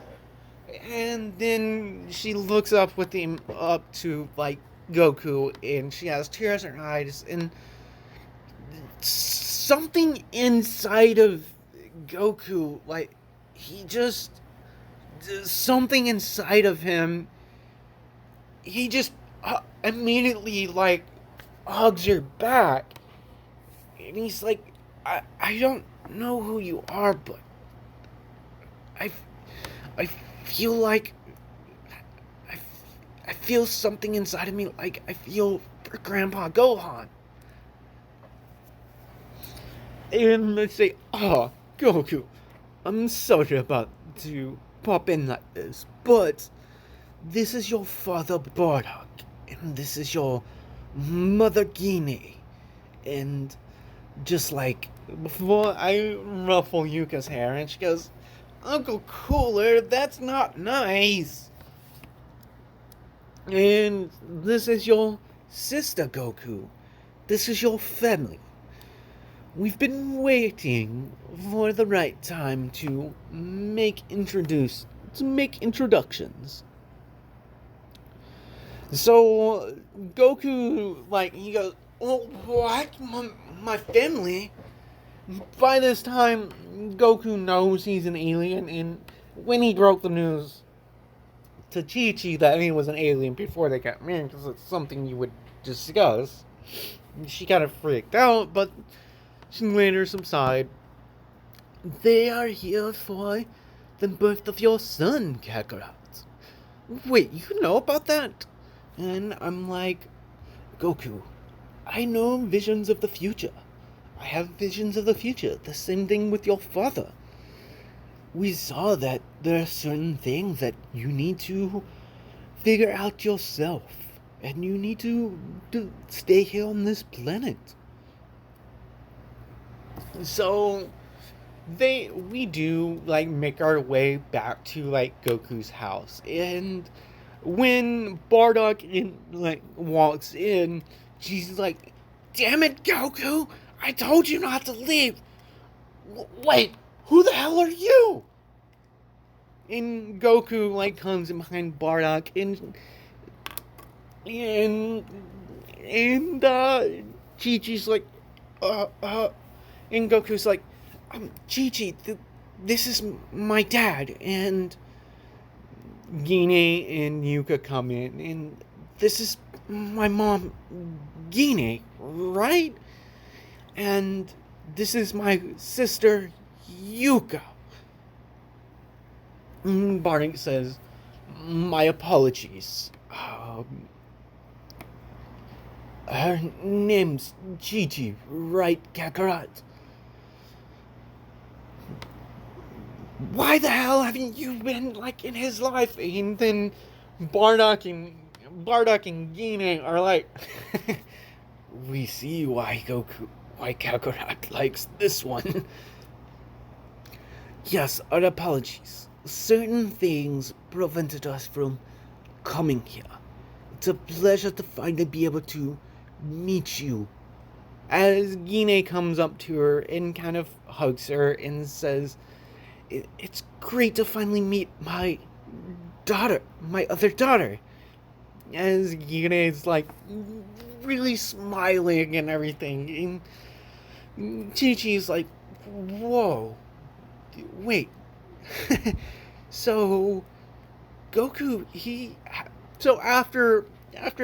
And then she looks up to like Goku, and she has tears in her eyes, and something inside of Goku, like he just something inside of him, he just immediately like hugs her back, and he's like, I don't know who you are, but I I feel like I feel something inside of me, like I feel for Grandpa Gohan. And they say, Goku, I'm sorry about to pop in like this, but this is your father Bardock, and this is your mother Gine, and just like before I ruffle Yuka's hair, and she goes, Uncle Cooler, that's not nice. And this is your sister Goku. This is your family. We've been waiting for the right time to make introductions. So Goku, like, he goes, oh, what? My family? By this time, Goku knows he's an alien, and when he broke the news to Chi-Chi that he was an alien before they got married, because it's something you would discuss, she kind of freaked out, but she later subsided. They are here for the birth of your son, Kakarot. Wait, you know about that? And I'm like, Goku, I know visions of the future. I have visions of the future. The same thing with your father. We saw that there are certain things that you need to figure out yourself. And you need to stay here on this planet. So we do like make our way back to like Goku's house. And when Bardock walks in, she's like, damn it, Goku! I told you not to leave! Wait, who the hell are you? And Goku, like, comes in behind Bardock, and Chi-Chi's like, and Goku's like, Chi-Chi, this is my dad, and Gine and Yuka come in, and this is my mom, Gine, right? And this is my sister, Yuka. Bardock says, my apologies. Her name's Chi-Chi, right, Kakarot? Why the hell haven't you been, like, in his life? And then Bardock and Gine are like, we see why Kakarot likes this one. Yes, our apologies. Certain things prevented us from coming here. It's a pleasure to finally be able to meet you. As Gine comes up to her and kind of hugs her and says, it's great to finally meet my other daughter. As Gine is like really smiling and everything. And Chi-Chi's like, whoa, wait. So Goku, after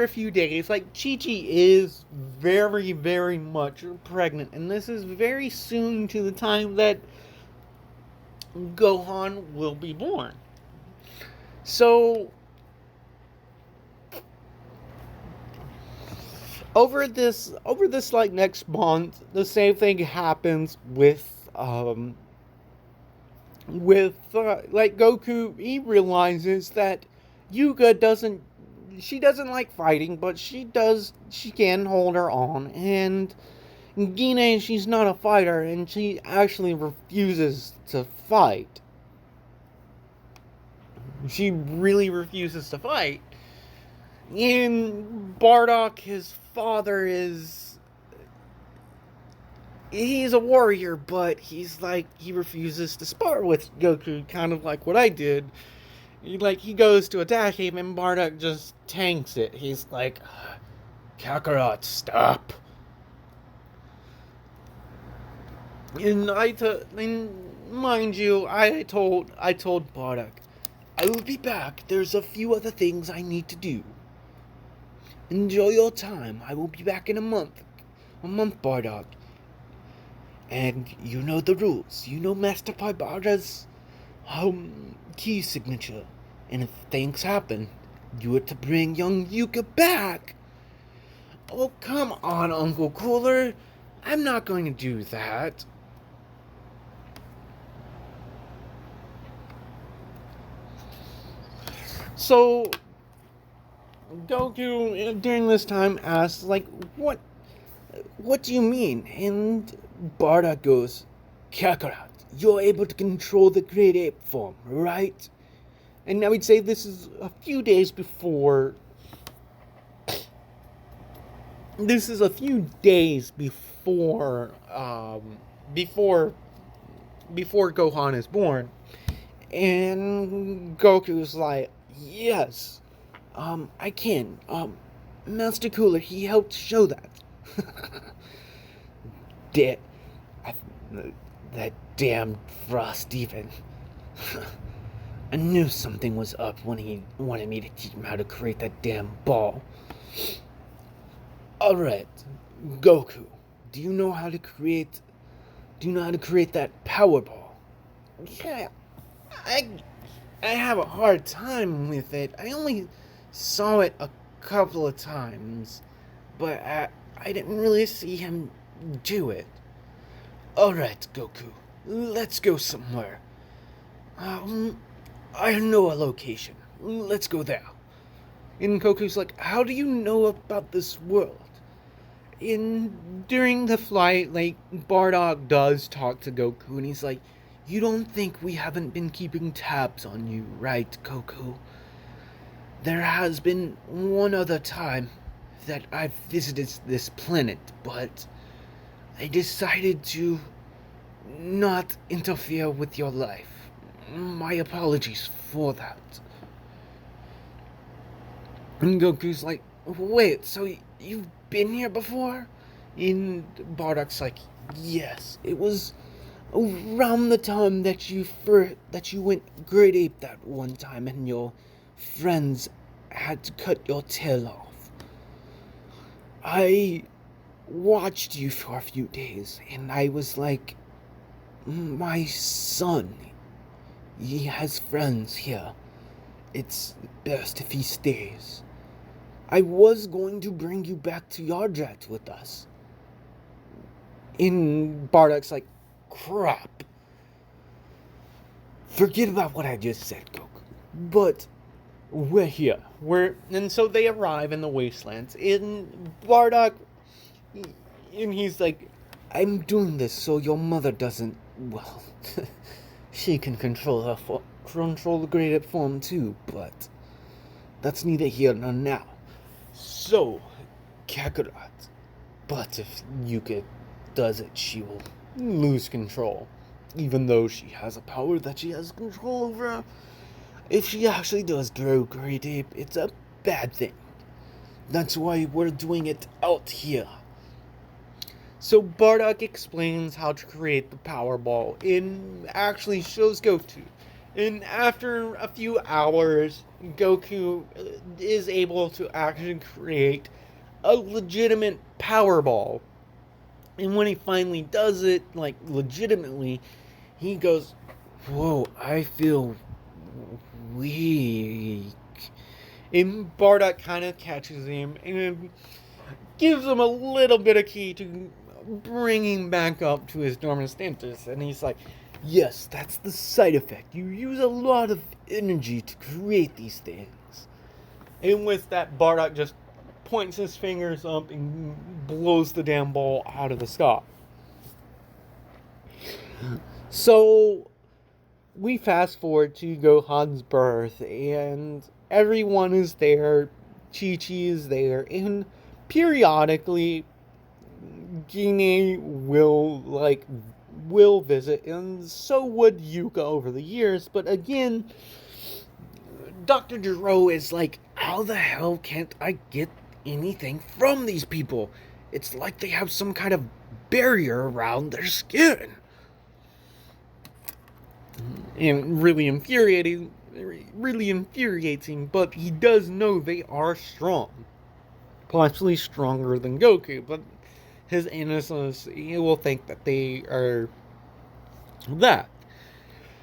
a few days, like, Chi-Chi is very, very much pregnant, and this is very soon to the time that Gohan will be born. So over this like next month, the same thing happens with Um, with like Goku, he realizes that Yuga she doesn't like fighting, but she can hold her own. And Gine, she's not a fighter, and she actually refuses to fight. She really refuses to fight. And Bardock, his father, he's a warrior, but he refuses to spar with Goku, kind of like what I did. He goes to attack him, and Bardock just tanks it. He's like, Kakarot, stop. And mind you, I told Bardock, I will be back. There's a few other things I need to do. Enjoy your time. I will be back in a month. Bardock. And you know the rules. You know Master Paibara's key signature. And if things happen, you are to bring young Yuka back. Oh, come on, Uncle Cooler. I'm not going to do that. So, Goku, during this time, asks, what do you mean? And Bardock goes, Kakarot, you're able to control the Great Ape form, right? And I would say this is a few days before... This is a few days before Gohan is born. And Goku's like, yes, I can. Master Cooler, he helped show that. That damn Frost even. I knew something was up when he wanted me to teach him how to create that damn ball. Alright, Goku, do you know how to create that power ball? Yeah, I have a hard time with it. I only saw it a couple of times, but I didn't really see him do it. Alright, Goku, let's go somewhere. I know a location. Let's go there. And Goku's like, how do you know about this world? During the flight, Bardock does talk to Goku, and he's like, you don't think we haven't been keeping tabs on you, right, Goku? There has been one other time that I've visited this planet, but I decided to not interfere with your life. My apologies for that. And Goku's like, wait, so you've been here before? And Bardock's like, yes, it was around the time that you went Great Ape that one time and your friends had to cut your tail off. I watched you for a few days and I was like, my son, he has friends here. It's best if he stays. I was going to bring you back to Yardrat with us. And Bardock's like, crap. Forget about what I just said, Goku. But we're here. And so they arrive in the wastelands. And Bardock, and he's like, I'm doing this so your mother doesn't, well, she can control the Great Ape form too, but that's neither here nor now. So, Kakarot. But if Yuka does it, she will lose control. Even though she has a power that she has control over. If she actually does grow Great Ape, it's a bad thing. That's why we're doing it out here. So Bardock explains how to create the Power Ball and actually shows Goku. And after a few hours, Goku is able to actually create a legitimate Power Ball. And when he finally does it, legitimately, he goes, whoa, I feel weak. And Bardock kind of catches him and gives him a little bit of key to bringing back up to his normal status. And he's like, yes, that's the side effect. You use a lot of energy to create these things. And with that, Bardock just points his fingers up and blows the damn ball out of the sky. So, we fast forward to Gohan's birth, and everyone is there. Chi-Chi is there, and periodically, Gine will visit, and so would Yuka over the years. But again, Dr. Gero is like, how the hell can't I get anything from these people? It's like they have some kind of barrier around their skin. And really infuriating, but he does know they are strong. Possibly stronger than Goku, but his innocence, he will think that they are that.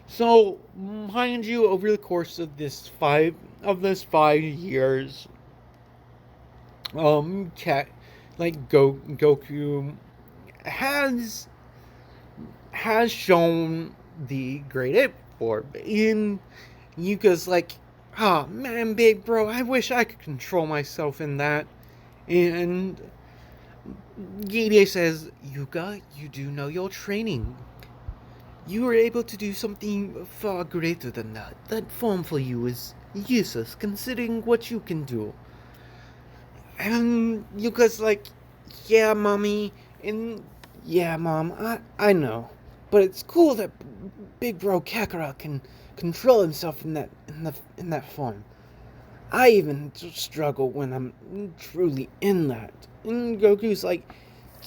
So, mind you, over the course of this 5 years, Goku has shown the Great Ape form. And Yuka's like, oh man, big bro, I wish I could control myself in that. And Gide says, Yuka, you do know your training. You were able to do something far greater than that. That form for you is useless, considering what you can do. And Yuka's like, yeah, mommy, and yeah, mom, I know. But it's cool that big bro Kakarot can control himself in that form. I even struggle when I'm truly in that. And Goku's like,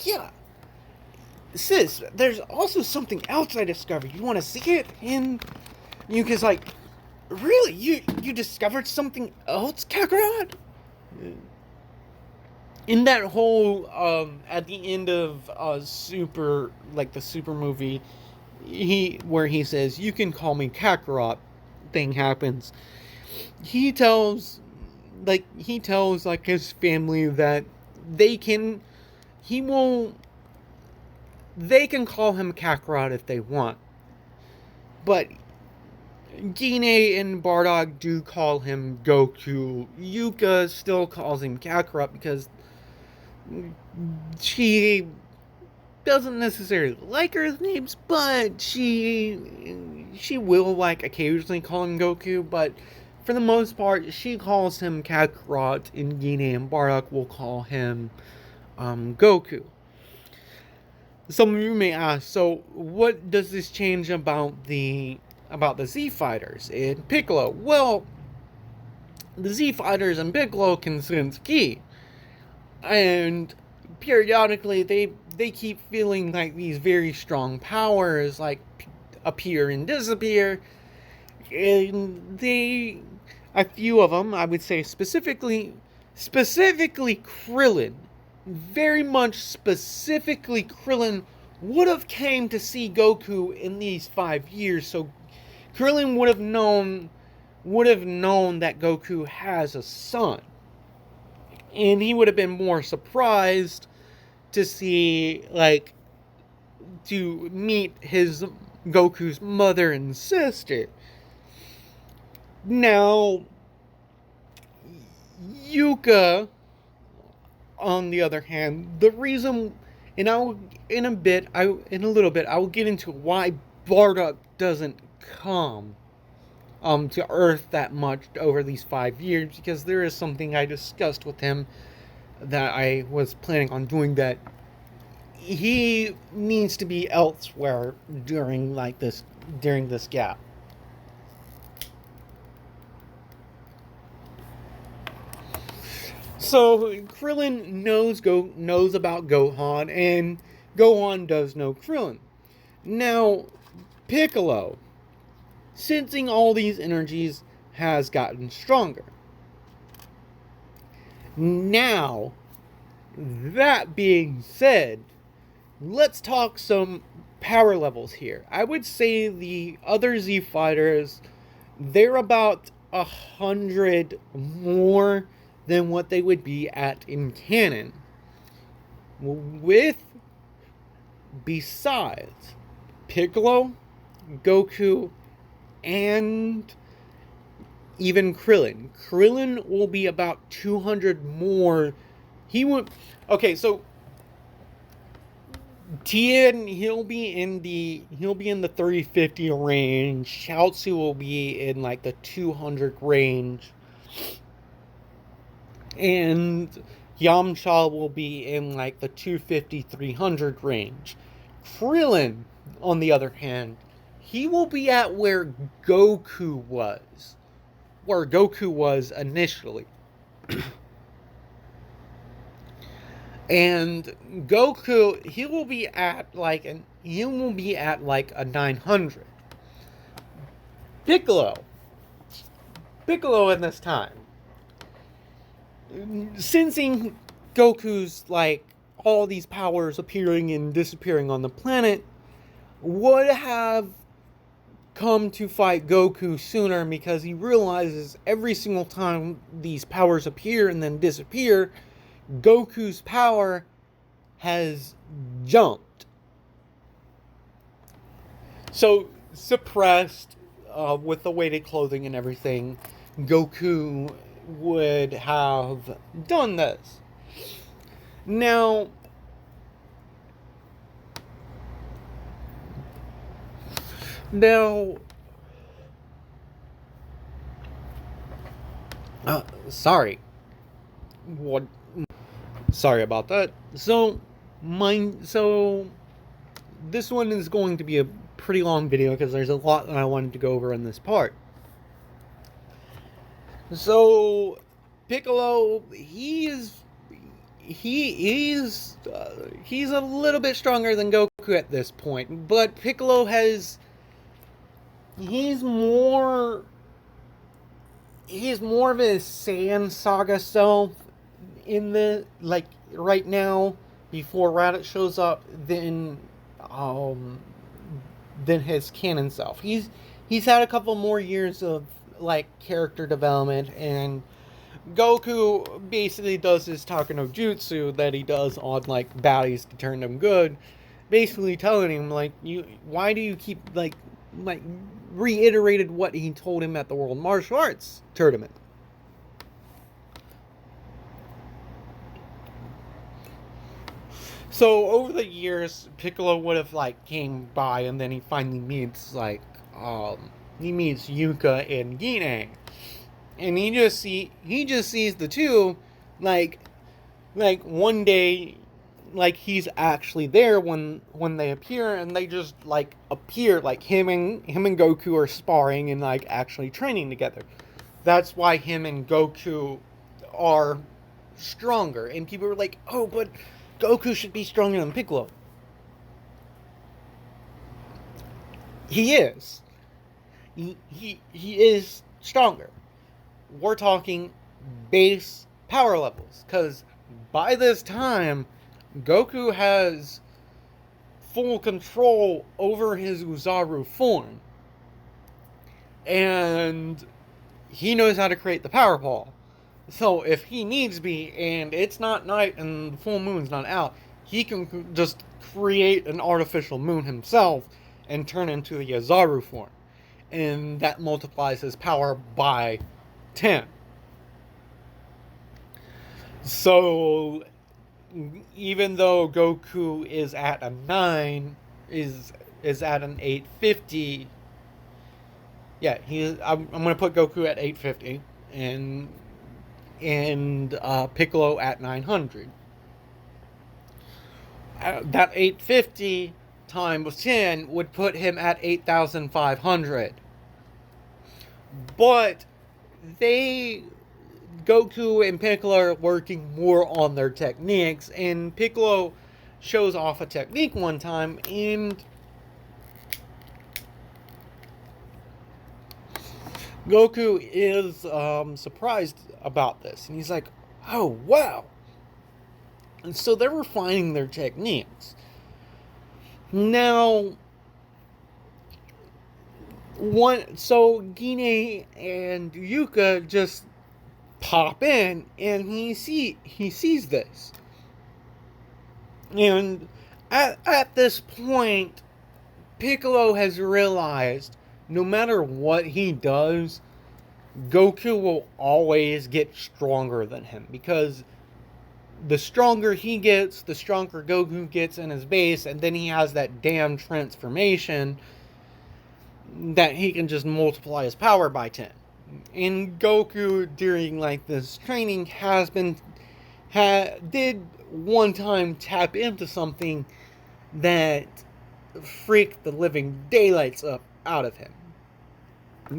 yeah, sis, there's also something else I discovered. You want to see it? And Yuka's like, really? You discovered something else, Kakarot? In that whole, at the end of the Super movie, where he says, you can call me Kakarot, thing happens. He tells his family that they can call him Kakarot if they want. But Gine and Bardock do call him Goku. Yuka still calls him Kakarot because she doesn't necessarily like her names, but she will occasionally call him Goku, but for the most part she calls him Kakarot, and Gine and Bardock will call him Goku. Some of you may ask, so what does this change about the Z Fighters and Piccolo? Well, the Z Fighters and Piccolo can sense ki. And periodically they keep feeling like these very strong powers appear and disappear. And a few of them, I would say specifically Krillin, very much specifically Krillin, would have came to see Goku in these 5 years. So Krillin would have known that Goku has a son. And he would have been more surprised to see, to meet his Goku's mother and sister. Now, Yuka, on the other hand, the reason, and in a little bit, I will get into why Bardock doesn't come to Earth that much over these 5 years, because there is something I discussed with him that I was planning on doing, that he needs to be elsewhere during this gap. So Krillin knows about Gohan, and Gohan does know Krillin. Now Piccolo, sensing all these energies, has gotten stronger. Now, that being said, let's talk some power levels here. I would say the other Z Fighters, they're about 100 more than what they would be at in canon. With besides Piccolo, Goku, and even Krillin. Krillin will be about 200 more. He would. Okay, so Tien, he'll be in the 30-50 range. Chaozu will be in like the 200 range. And Yamcha will be in like the 250-300 range. Krillin, on the other hand, he will be at where Goku was. Where Goku was initially. And Goku, he will be at like a 900. Piccolo in this time, sensing Goku's like all these powers appearing and disappearing on the planet, would have come to fight Goku sooner, because he realizes every single time these powers appear and then disappear, Goku's power has jumped. So, suppressed with the weighted clothing and everything, Goku would have done this. Now, sorry. What? Sorry about that. So this one is going to be a pretty long video because there's a lot that I wanted to go over in this part. So Piccolo, he's a little bit stronger than Goku at this point, but Piccolo he's more of a Saiyan saga self in the, like, right now, before Raditz shows up, than his canon self. He's had a couple more years of like character development, and Goku basically does his Takano Jutsu that he does on like baddies to turn them good, basically telling him like, why do you keep like reiterated what he told him at the World Martial Arts Tournament. So over the years, Piccolo would have like came by, and then he finally meets like he meets Yuka and Gine, and he just sees the two like one day, like he's actually there when they appear, and they just like appear, like him and Goku are sparring and like actually training together. That's why him and Goku are stronger, and people were like, oh, but Goku should be stronger than Piccolo. He is. He is stronger. We're talking base power levels, because by this time, Goku has full control over his Uzaru form. And he knows how to create the power ball. So if he needs be, and it's not night and the full moon's not out, he can just create an artificial moon himself and turn into the Uzaru form. And that multiplies his power by 10. So even though Goku is at a 9, is at an 850. Yeah, I'm going to put Goku at 850 and Piccolo at 900. That 850 times 10 would put him at 8,500. But Goku and Piccolo are working more on their techniques, and Piccolo shows off a technique one time, and Goku is surprised about this, and he's like, oh, wow. And so they're refining their techniques. Now, Gine and Yuka just pop in, and he sees this. And At this point, Piccolo has realized no matter what he does, Goku will always get stronger than him, because the stronger he gets, the stronger Goku gets in his base, and then he has that damn transformation that he can just multiply his power by 10. And Goku, during like this training, did one time tap into something that freaked the living daylights up out of him.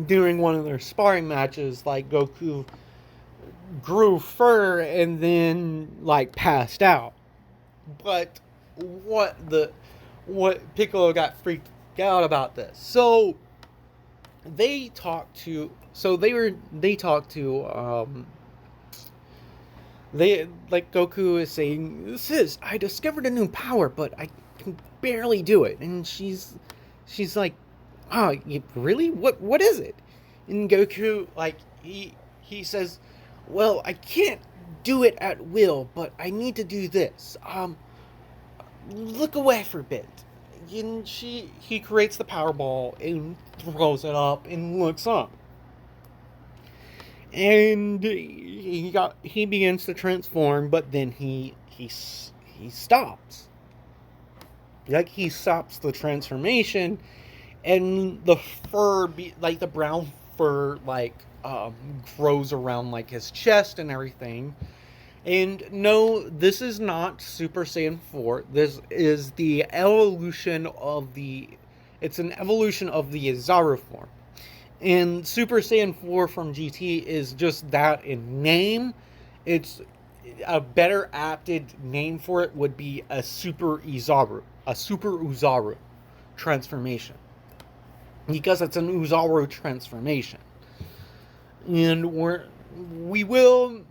During one of their sparring matches, like, Goku grew fur and then like passed out. But what Piccolo got freaked out about this. So they talked to Goku is saying, "Sis, I discovered a new power, but I can barely do it." And she's like, "Oh, really? What is it?" And Goku, like, he says, "Well, I can't do it at will, but I need to do this. Look away for a bit." And he creates the power ball and throws it up and looks up. And he begins to transform, but then he stops. Like, he stops the transformation, and the fur, the brown fur, grows around like his chest and everything. And no, this is not Super Saiyan 4. This is the evolution of it's an evolution of the Izaru form. And Super Saiyan 4 from GT is just that in name. It's a better apted name for it would be a Super Izaru transformation, because it's an Uzaru transformation. And we will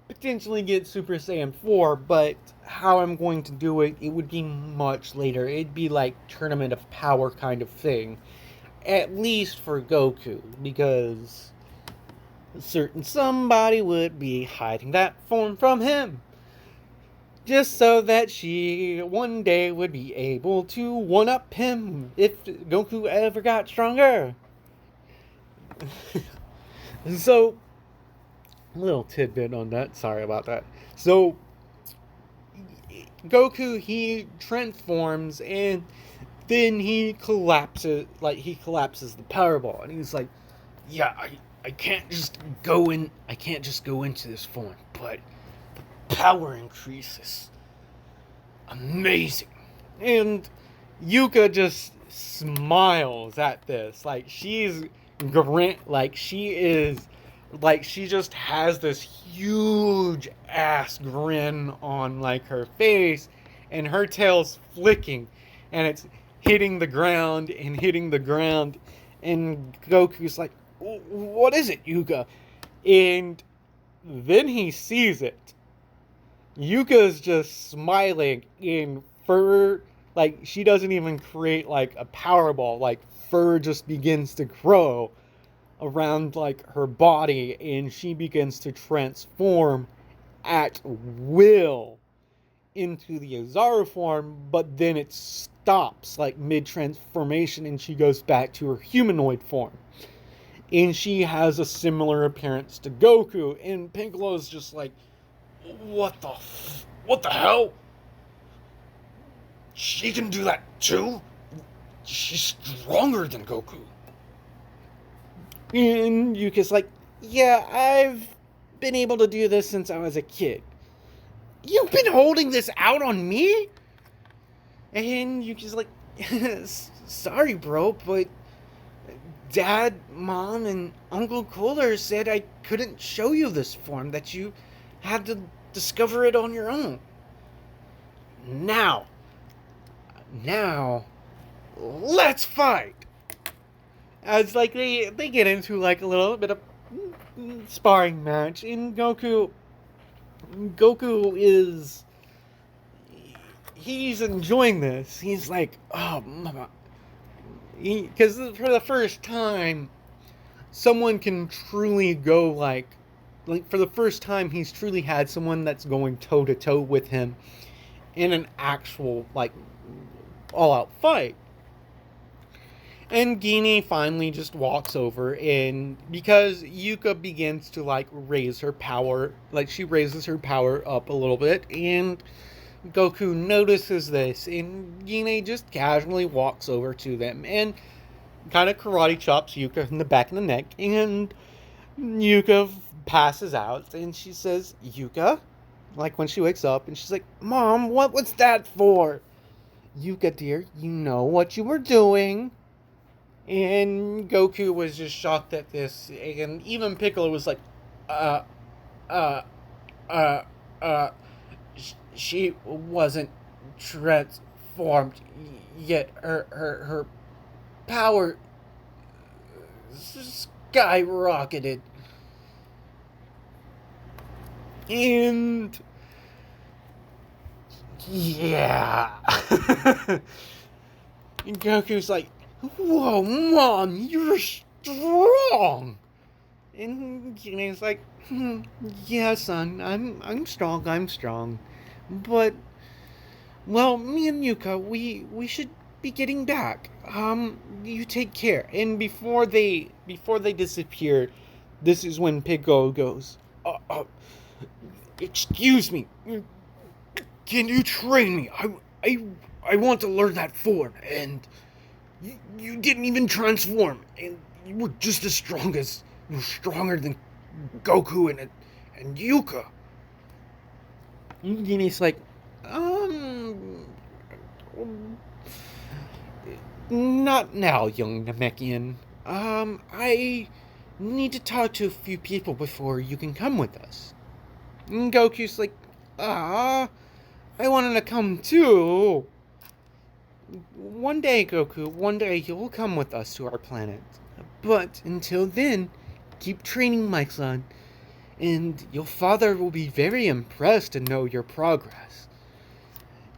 potentially get Super Saiyan 4, but how I'm going to do it, it would be much later. It'd be like Tournament of Power kind of thing. At least for Goku, because a certain somebody would be hiding that form from him, just so that she one day would be able to one-up him if Goku ever got stronger. So, a little tidbit on that. Sorry about that. So, Goku, he transforms, and then he collapses the power ball, and he's like, "Yeah, I can't just go into this form, but the power increases. Amazing." And Yuka just smiles at this, she just has this huge ass grin on like her face, and her tail's flicking, and it's hitting the ground, and Goku's like, "What is it, Yuka?" And then he sees it. Yuka's just smiling, and fur, she doesn't even create like a power ball, fur just begins to grow around her body, and she begins to transform at will into the Izaru form, but then it stops mid-transformation, and she goes back to her humanoid form. And she has a similar appearance to Goku, and Piccolo's just like, what the hell? She can do that too? She's stronger than Goku. And Yuka's like, "Yeah, I've been able to do this since I was a kid." "You've been holding this out on me?" And Yuki's like, "Sorry, bro, but Dad, Mom, and Uncle Cooler said I couldn't show you this form, that you had to discover it on your own. Now, let's fight!" As they get into a little bit of sparring match, and Goku is, he's enjoying this. He's like, oh, mama. Because for the first time, someone can truly go for the first time, he's truly had someone that's going toe to toe with him in an actual all-out fight. And Guinea finally just walks over, and because Yuka begins to, like, raise her power, like, she raises her power up a little bit, and Goku notices this, and Guinea just casually walks over to them, and kind of karate chops Yuka in the back of the neck, and Yuka passes out, and she says, Yuka? Like, when she wakes up, and she's like, Mom, what was that for? Yuka, dear, you know what you were doing. And Goku was just shocked at this, and even Piccolo was like, uh, uh, uh, uh, she wasn't transformed yet. Her power skyrocketed. And yeah. And Goku's like, whoa, Mom, you're strong. And Guinea's like, yeah, son, I'm strong. But, well, me and Yuka, we should be getting back. You take care. And before they disappear, this is when Piccolo goes, excuse me, can you train me? I want to learn that form, and you didn't even transform, and you were just as strong as, you're stronger than Goku and Yuka. And he's like, not now, young Namekian. I need to talk to a few people before you can come with us. And Goku's like, I wanted to come too. One day, Goku, one day you'll come with us to our planet. But until then, keep training, my son. And your father will be very impressed to know your progress.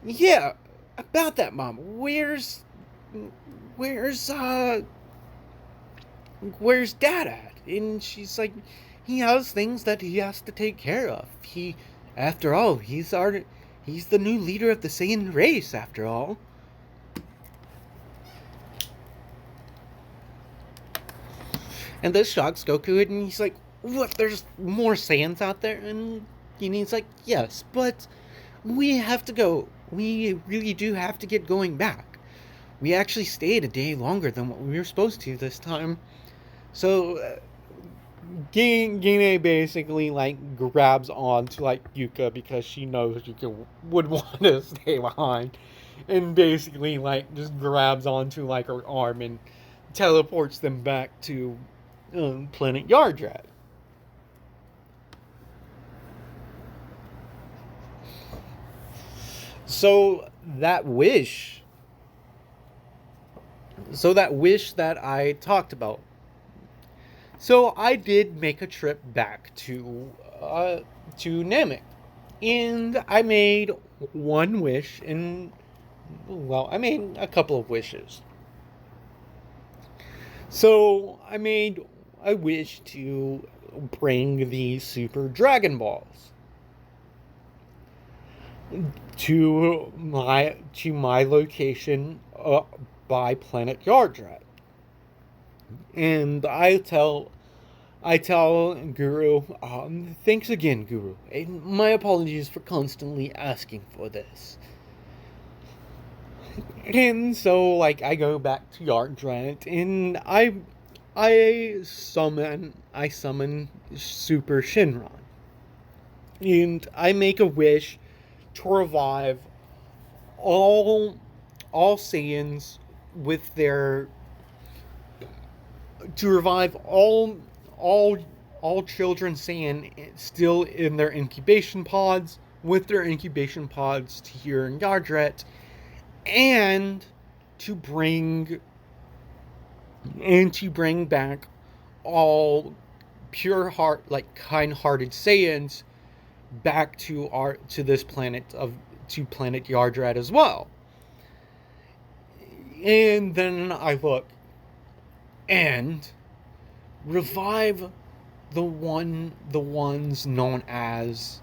Yeah, about that, Mom. Where's Dad at? And she's like, he has things that he has to take care of. After all, he's the new leader of the Saiyan race, after all. And this shocks Goku, and he's like, what, there's more Saiyans out there? And he's like, yes, but we have to go. We really do have to get going back. We actually stayed a day longer than what we were supposed to this time. So, Gine basically, like, grabs on to, like, Yuka because she knows Yuka would want to stay behind. And basically, like, just grabs onto, like, her arm and teleports them back to Planet Yardrat. So that wish that I talked about. So I did make a trip back to Namek, and I made one wish, and well, I made a couple of wishes. So I made a wish to bring the Super Dragon Balls to my location by Planet Yardrat. And I tell Guru, thanks again, Guru. And my apologies for constantly asking for this. And so, like, I go back to Yardrat, and I summon Super Shinron. And I make a wish to revive all Saiyans with their, to revive all children Saiyan still in their incubation pods, with their incubation pods to here in Yardrat, and to bring back all pure heart, like kind-hearted Saiyans back to this planet to Planet Yardrat as well. And then I look and revive the one known as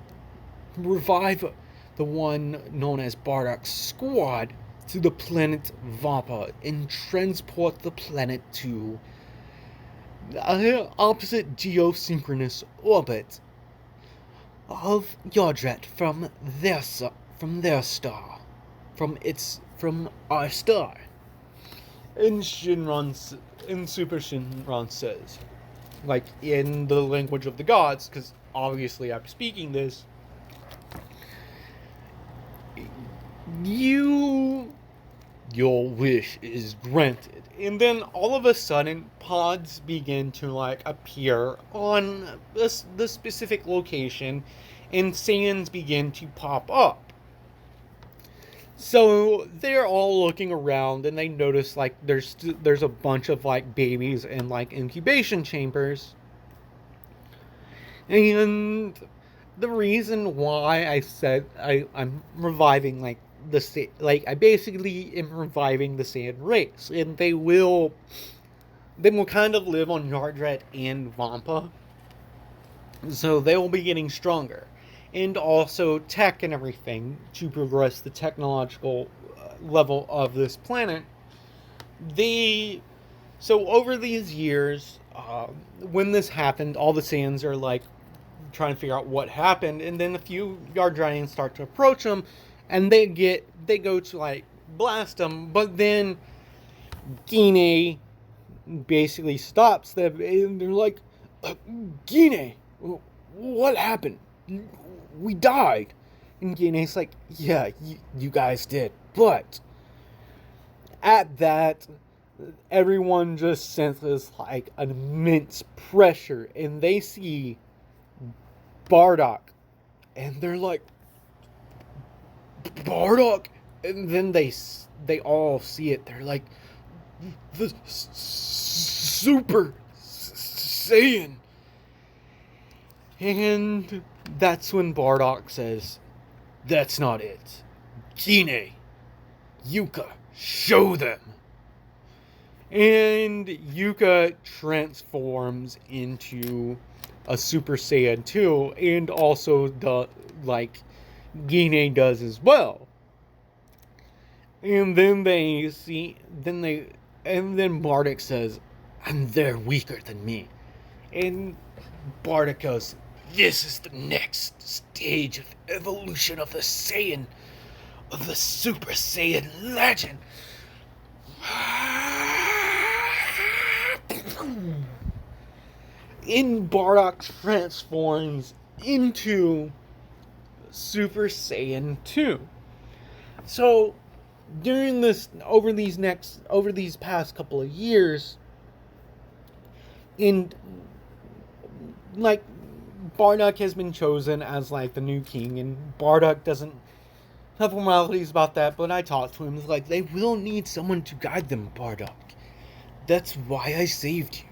Bardak's squad to the planet Vapa and transport the planet to the opposite geosynchronous orbit of Yardrat from their star, from our star. And Super Shinron says, like in the language of the gods, because obviously I'm speaking this, your wish is granted. And then all of a sudden, pods begin to like appear on the specific location, and Saiyans begin to pop up. So they're all looking around, and they notice like there's a bunch of like babies in like incubation chambers. And the reason why I said I'm reviving like I basically am reviving the Saiyan race, and they will kind of live on Yardrat and Vampa, so they will be getting stronger, and also tech and everything to progress the technological level of this planet. So over these years, when this happened, all the Saiyans are like trying to figure out what happened, and then a few Yardratians start to approach them, and they go to like blast them, but then Gine basically stops them, and they're like, Gine, what happened? We died. And Gine's like, yeah, you guys did, but at that, everyone just senses like an immense pressure, and they see Bardock, and they're like, Bardock, and then they all see it. They're like, the Super Saiyan, and that's when Bardock says, "That's not it. Gine, Yuka, show them." And Yuka transforms into a Super Saiyan 2, and also Gine does as well. And then then Bardock says, "And they're weaker than me." And Bardock goes, "This is the next stage of evolution of the Saiyan, of the Super Saiyan legend." And Bardock transforms into Super Saiyan 2. So over these past couple of years, in like Bardock has been chosen as like the new king, and Bardock doesn't have formalities about that, but I talked to him. It's like, they will need someone to guide them, Bardock. That's why I saved you.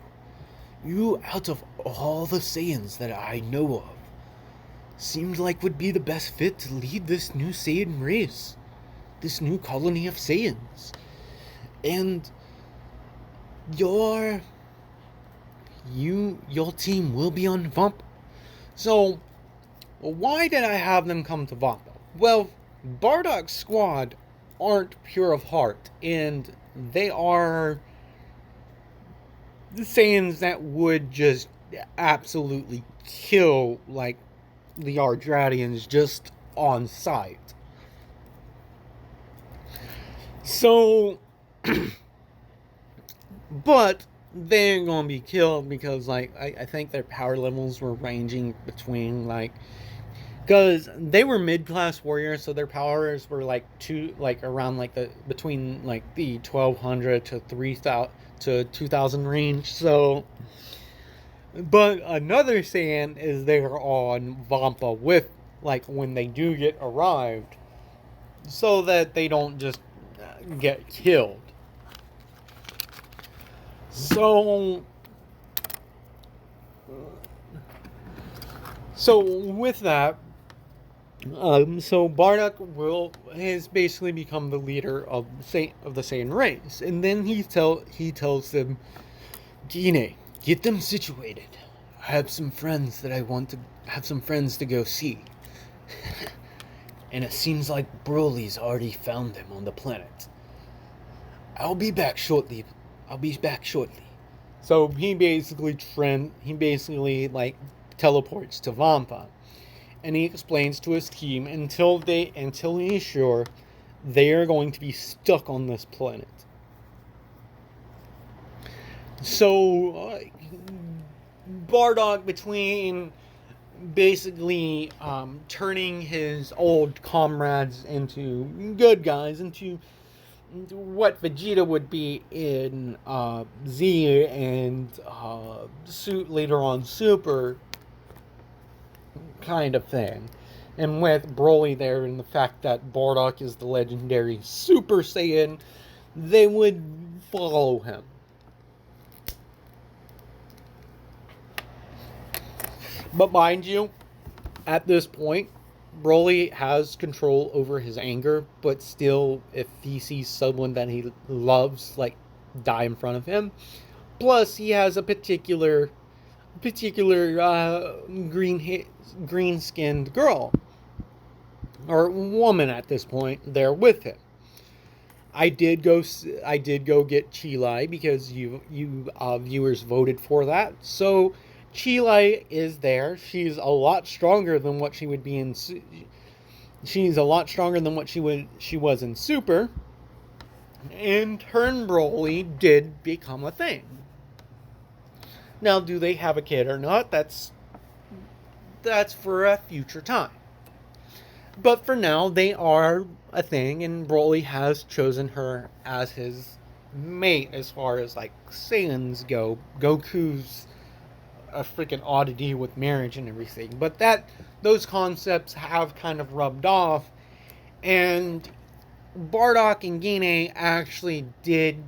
You, out of all the Saiyans that I know of, seemed like would be the best fit to lead this new Saiyan race, this new colony of Saiyans. And your team will be on Vampa. So, why did I have them come to Vampa? Well, Bardock's squad aren't pure of heart, and they are the Saiyans that would just absolutely kill, like, the Yardratians just on sight. So, but they ain't gonna be killed because, like, I think their power levels were ranging between, like, because they were mid-class warriors, so their powers were, like, around, like, between, like, the 1200 to 3000 to 2000 range, so. But another Saiyan is there on Vampa with, like, when they do get arrived, so that they don't just get killed. So with that, so Bardock has basically become the leader of the Saiyan race, and then he tells them, Gine, get them situated. I have some friends that I want to have some friends to go see. and it seems like Broly's already found them on the planet. I'll be back shortly. So he basically like teleports to Vampa, and he explains to his team until he's sure they are going to be stuck on this planet. So Bardock, between basically turning his old comrades into good guys, into what Vegeta would be in Z and later on Super kind of thing, and with Broly there and the fact that Bardock is the legendary Super Saiyan, they would follow him. But mind you, at this point, Broly has control over his anger, but still, if he sees someone that he loves, like, die in front of him, plus he has a particular green-skinned girl, or woman at this point, there with him. I did go get Chilai because you viewers voted for that, so Chilai is there. She's a lot stronger than what she would be in. She's a lot stronger than what she was in Super. And her and Broly did become a thing. Now, do they have a kid or not? That's for a future time. But for now, they are a thing, and Broly has chosen her as his mate as far as like Saiyans go. Goku's a freaking oddity with marriage and everything, but those concepts have kind of rubbed off, and Bardock and Gine actually did,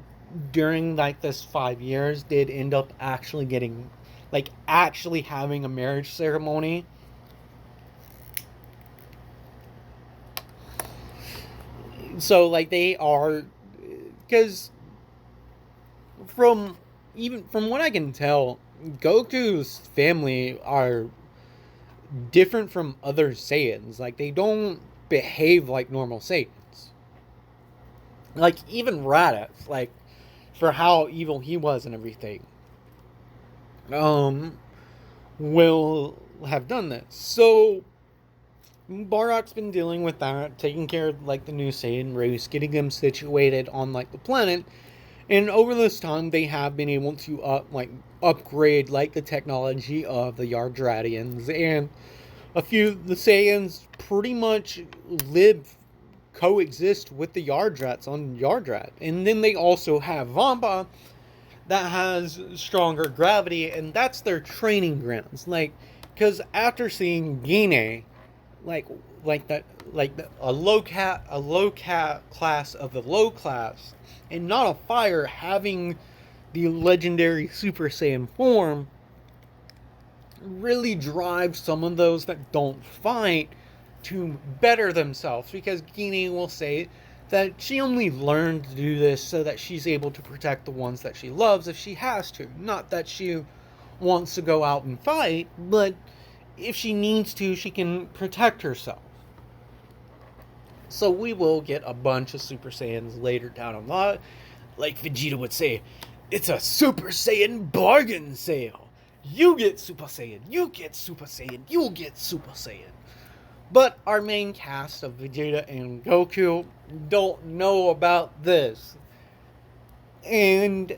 during like this 5 years, did end up actually getting, like, actually having a marriage ceremony. So like they are, because from what I can tell, Goku's family are different from other Saiyans. Like, they don't behave like normal Saiyans. Like, even Raditz, like, for how evil he was and everything, will have done this. So, Bardock's been dealing with that, taking care of, like, the new Saiyan race, getting them situated on, like, the planet. And over this time, they have been able to upgrade like the technology of the Yardratians, and the Saiyans pretty much coexist with the Yardrats on Yardrat. And then they also have Vampa that has stronger gravity, and that's their training grounds. Like, because after seeing Gine, a low class of the low class, and not a fire, having the legendary Super Saiyan form, really drives some of those that don't fight to better themselves, because Gine will say that she only learned to do this so that she's able to protect the ones that she loves if she has to. Not that she wants to go out and fight, but if she needs to, she can protect herself. So we will get a bunch of Super Saiyans later down the line. Like Vegeta would say, it's a Super Saiyan bargain sale. You get Super Saiyan, you get Super Saiyan, you get Super Saiyan. But our main cast of Vegeta and Goku don't know about this. And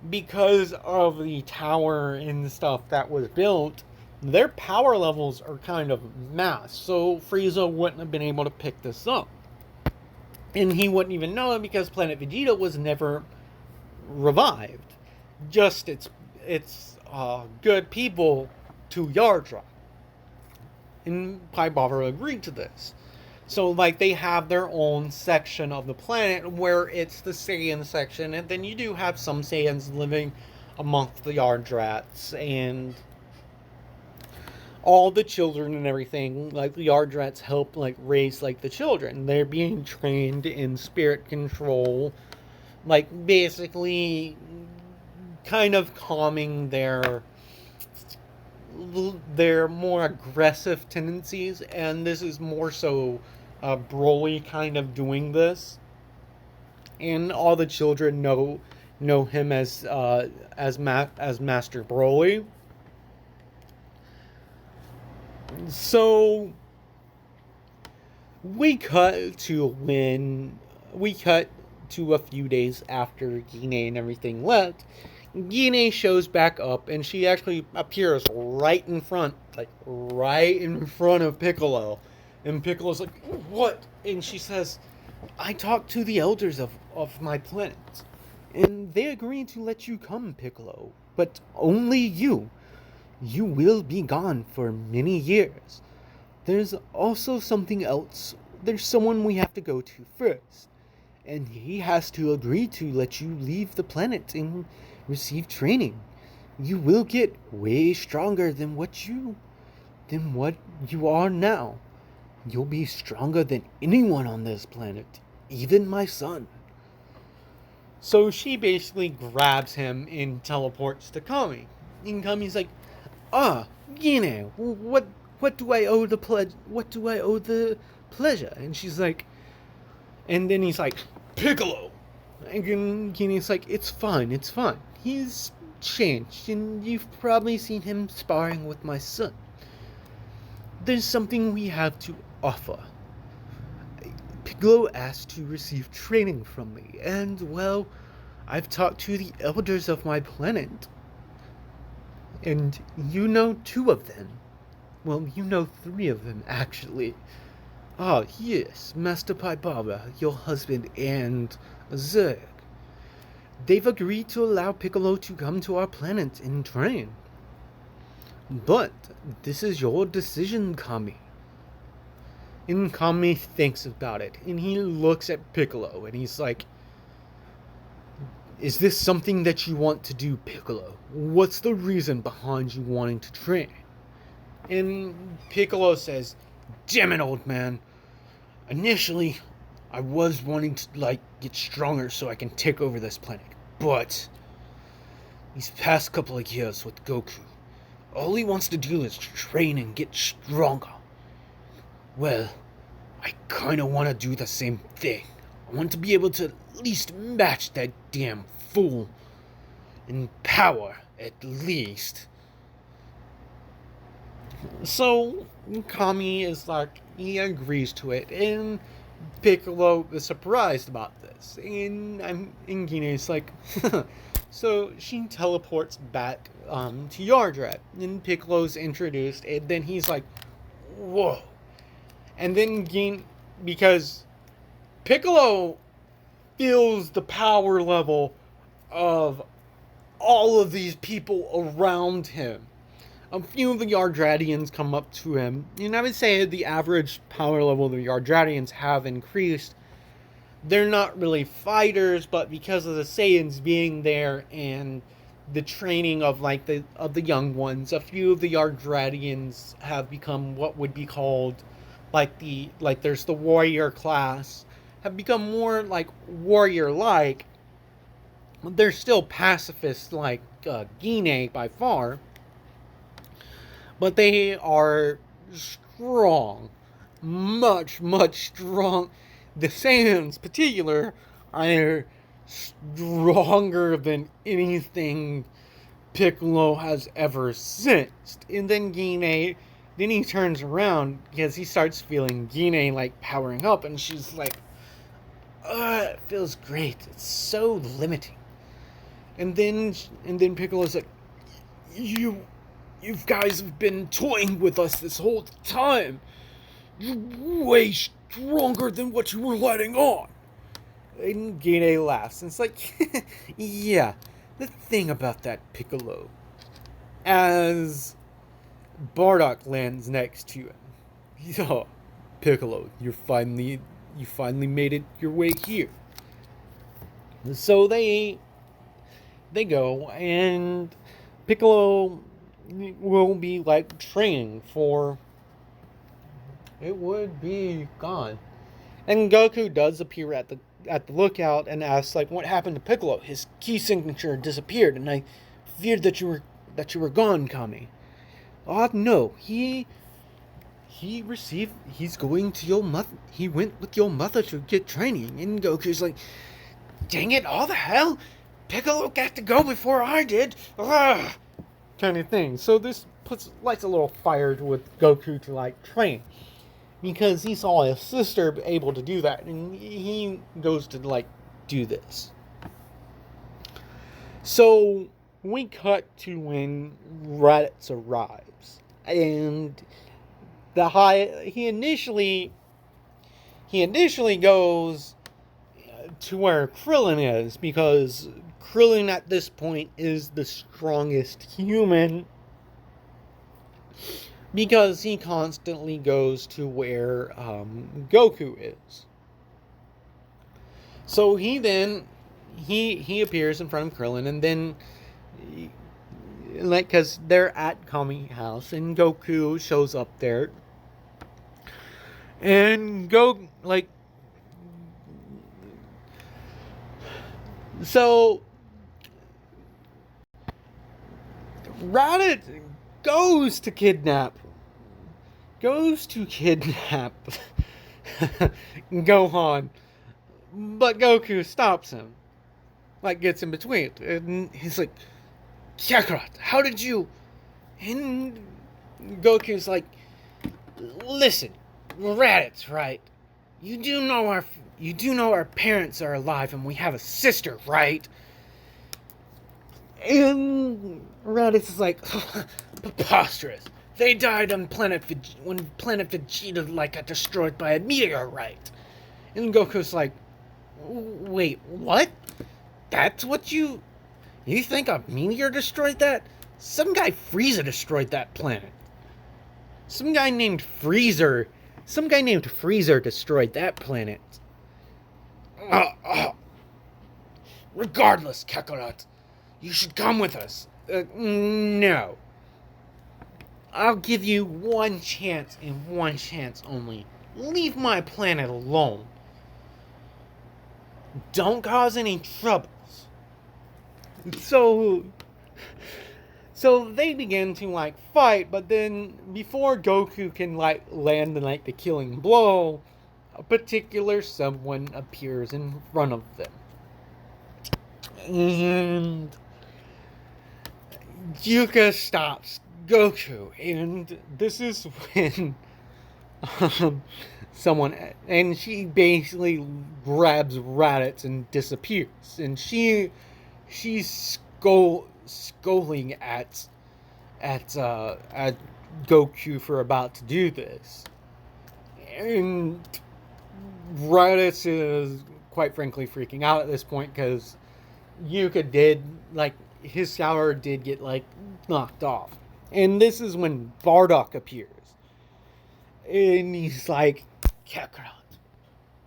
because of the tower and the stuff that was built, their power levels are kind of masked, so Frieza wouldn't have been able to pick this up. And he wouldn't even know it because Planet Vegeta was never revived. Just its good people to Yardra. And Pai Baba agreed to this. So, like, they have their own section of the planet where it's the Saiyan section, and then you do have some Saiyans living amongst the Yardrats, and all the children and everything. Like, the Yardrats help, like, raise, like, the children. They're being trained in spirit control, like, basically kind of calming their more aggressive tendencies, and this is more so Broly kind of doing this, and all the children know him as Master Broly. So we cut to a few days after Gine and everything left. Gine shows back up, and she actually appears right in front of Piccolo. And Piccolo's like, "What?" And she says, "I talked to the elders of my planet, and they agreed to let you come, Piccolo. But only you. You will be gone for many years. There's also something else. There's someone we have to go to first. And he has to agree to let you leave the planet and receive training. You will get way stronger than what you are now. You'll be stronger than anyone on this planet, even my son." So she basically grabs him and teleports to Kami. And Kami's like, Gine, what do I owe the pledge? What do I owe the pleasure? And she's like, and then he's like, "Piccolo." And Gine's like, it's fine. He's changed, and you've probably seen him sparring with my son. There's something we have to offer. Piccolo asked to receive training from me, and, well, I've talked to the elders of my planet. And you know 2 of them. Well, you know 3 of them, actually. Ah, yes, Master Paibaba, your husband, and Zerg. They've agreed to allow Piccolo to come to our planet and train. But this is your decision, Kami. And Kami thinks about it, and he looks at Piccolo, and he's like, "Is this something that you want to do, Piccolo? What's the reason behind you wanting to train?" And Piccolo says, "Damn it, old man. Initially, I was wanting to, get stronger so I can take over this planet. But these past couple of years with Goku, all he wants to do is train and get stronger. Well, I kinda wanna do the same thing. I want to be able to at least match that damn fool. In power, at least." So, Kami is like, he agrees to it, and Piccolo is surprised about this. And Gine is like, so she teleports back to Yardrat, and Piccolo's introduced, and then he's like, "Whoa." And then because Piccolo feels the power level of all of these people around him. A few of the Yardratians come up to him, and I would say the average power level of the Yardratians have increased. They're not really fighters, but because of the Saiyans being there and the training of the young ones, a few of the Yardratians have become what would be called there's the warrior class, have become more warrior-like. They're still pacifists like Gine by far, but they are strong, much strong. The Saiyans, particular, are stronger than anything Piccolo has ever sensed. And then then he turns around because he starts feeling Gine powering up, and she's like, "It feels great. It's so limiting." And then Piccolo's like, You guys have been toying with us this whole time. You're way stronger than what you were letting on." And Gine laughs, and it's like, yeah, the thing about that, Piccolo, as Bardock lands next to him, "Oh, Piccolo, you finally made it your way here." So they go, and Piccolo will be training for, it would be gone. And Goku does appear at the lookout and asks what happened to Piccolo. "His key signature disappeared, and I feared that you were gone, Kami." "No, he's going to your mother. He went with your mother to get training. And Goku's like, dang it, all the hell? Piccolo got to go before I did. Ugh. Kind of thing. So this lights a little fire with Goku to like train. Because he saw his sister able to do that. And he goes to like do this. So we cut to when Raditz arrives. And he initially goes to where Krillin is, because Krillin at this point is the strongest human, because he constantly goes to where Goku is. So he appears in front of Krillin, and then because they're at Kami house, and Goku shows up there, and so Raditz goes to kidnap Gohan, but Goku stops him, gets in between, and he's like, Kakarot, how did you? And Goku's like, listen, Raditz, right? You do know our parents are alive and we have a sister, right? And Raditz is like, preposterous. They died on when planet Vegeta got destroyed by a meteorite. And Goku's like, wait, what? That's what you think a meteor destroyed that? Some guy Frieza destroyed that planet. Some guy named Freezer destroyed that planet. Regardless, Kakarot, you should come with us. No. I'll give you one chance and one chance only. Leave my planet alone. Don't cause any troubles. So they begin to fight, but then before Goku can land the killing blow, a particular someone appears in front of them. And Yuka stops Goku, and this is when she basically grabs Raditz and disappears, and she's scolding at Goku for about to do this, and Raditz is quite frankly freaking out at this point, because Yuka did his shower did get knocked off, and this is when Bardock appears, and he's like, Kakarot,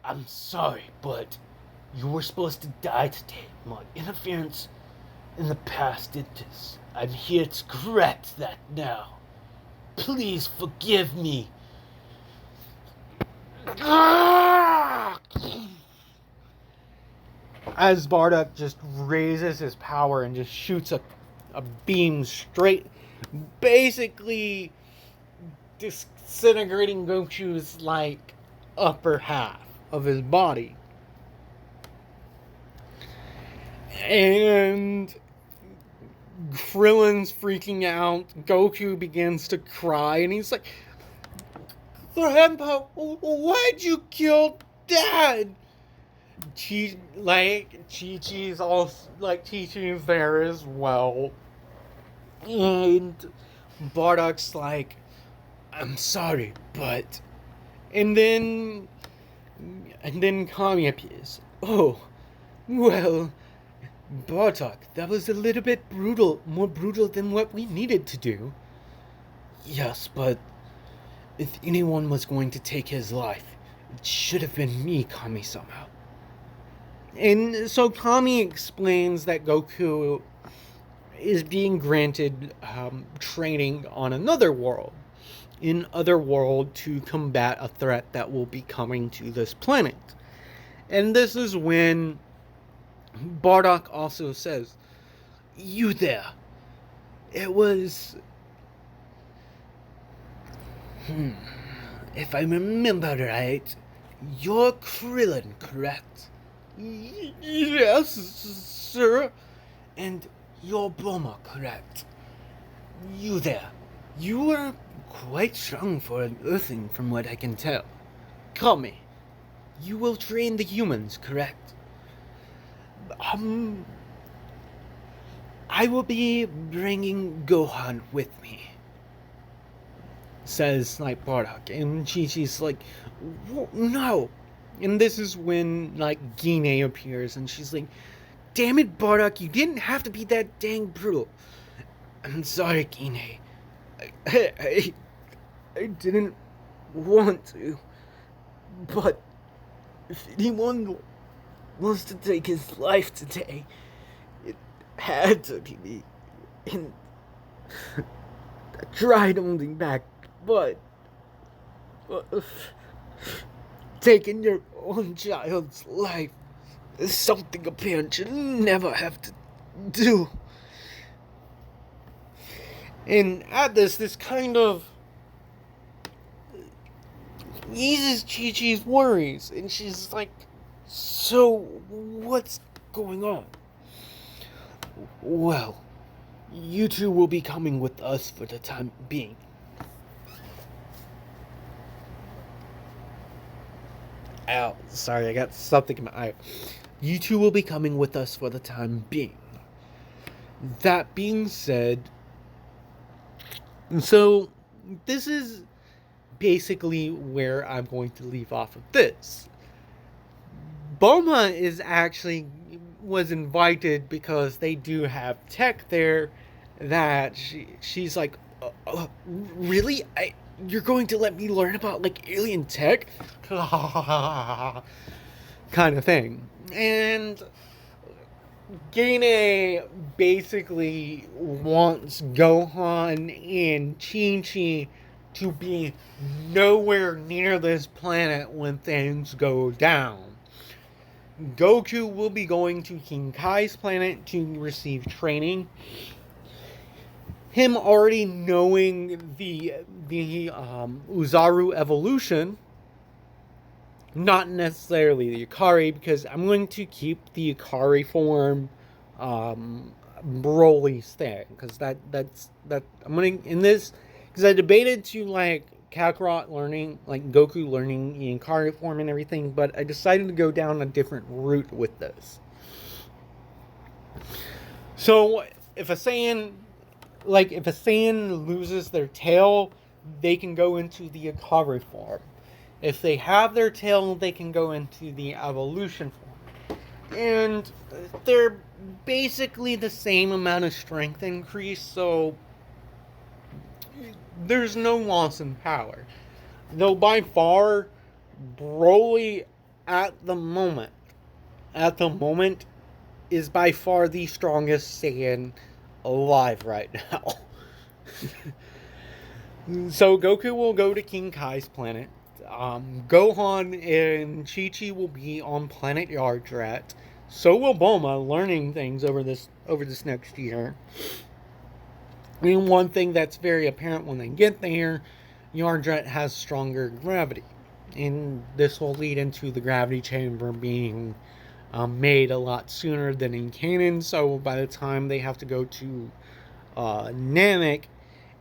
I'm sorry, but you were supposed to die today. My interference in the past did this. I'm here to correct that now. Please forgive me. As Bardock just raises his power and just shoots a beam straight, basically disintegrating Goku's upper half of his body. And Krillin's freaking out. Goku begins to cry, and he's like, Grandpa, why'd you kill Dad? Chi-Chi's also, Chi-Chi's there as well. And Bardock's like, I'm sorry, but... And then Kami appears. Oh, well, Bardock, that was a little bit more brutal than what we needed to do. Yes, but if anyone was going to take his life, it should have been me, Kami, somehow. And so Kami explains that Goku is being granted training on another world, in Otherworld, to combat a threat that will be coming to this planet. And this is when Bardock also says, you there. It was... If I remember right, you're Krillin, correct? Yes, sir. And you're Bulma, correct? You there. You are quite strong for an Earthling from what I can tell. Call me. You will train the humans, correct? I will be bringing Gohan with me, says like Bardock, and Chi-Chi's like, no. And this is when like Gine appears, and she's like, damn it, Bardock, you didn't have to be that dang brutal. I'm sorry, Gine. I didn't want to, but if anyone wants to take his life today, it had to be me. And I tried holding back, but taking your own child's life is something a parent should never have to do. And at this kind of eases Chi-Chi's worries, and she's like, so what's going on? Well, you two will be coming with us for the time being. Ow, sorry, I got something in my eye. You two will be coming with us for the time being. That being said, so this is basically where I'm going to leave off of this. Bulma was invited because they do have tech there that she's like, really? You're going to let me learn about like alien tech? Kind of thing. And Gine basically wants Gohan and Chi-Chi to be nowhere near this planet when things go down. Goku will be going to King Kai's planet to receive training. Him already knowing the Uzaru evolution, not necessarily the Ikari, because I'm going to keep the Ikari form Broly's thing, because that's I'm going to, in this, because I debated to like Kakarot learning, like Goku learning the Ikari form and everything, but I decided to go down a different route with this. So if a Saiyan loses their tail, they can go into the Ikari form. If they have their tail, they can go into the evolution form. And they're basically the same amount of strength increase, so there's no loss in power. Though by far, Broly at the moment, is by far the strongest Saiyan alive right now. So Goku will go to King Kai's planet. Gohan and Chi-Chi will be on planet Yardrat. So will Bulma, learning things over this next year. And one thing that's very apparent when they get there, Yardrat has stronger gravity. And this will lead into the gravity chamber being made a lot sooner than in canon. So by the time they have to go to Namek,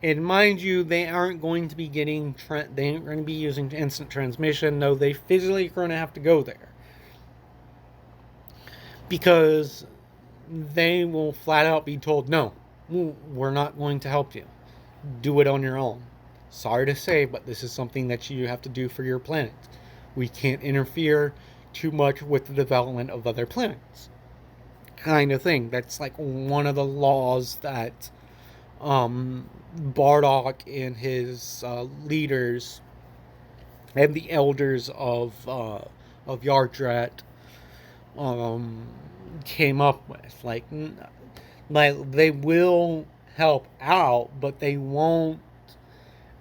and mind you, they aren't going to be they aren't going to be using instant transmission. No, they physically are going to have to go there. Because they will flat out be told, no, we're not going to help you. Do it on your own. Sorry to say, but this is something that you have to do for your planet. We can't interfere too much with the development of other planets. Kind of thing. That's like one of the laws that Bardock and his leaders and the elders of Yardrat came up with. Like they will help out, but they won't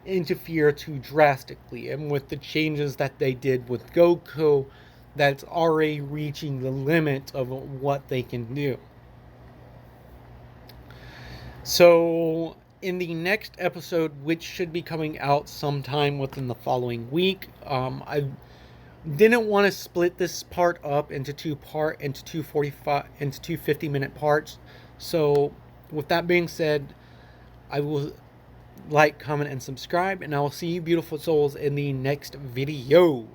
interfere too drastically. And with the changes that they did with Goku, that's already reaching the limit of what they can do. So in the next episode, which should be coming out sometime within the following week, I didn't want to split this part up into two 50-minute parts. So with that being said, I will like, comment, and subscribe, and I will see you beautiful souls in the next video.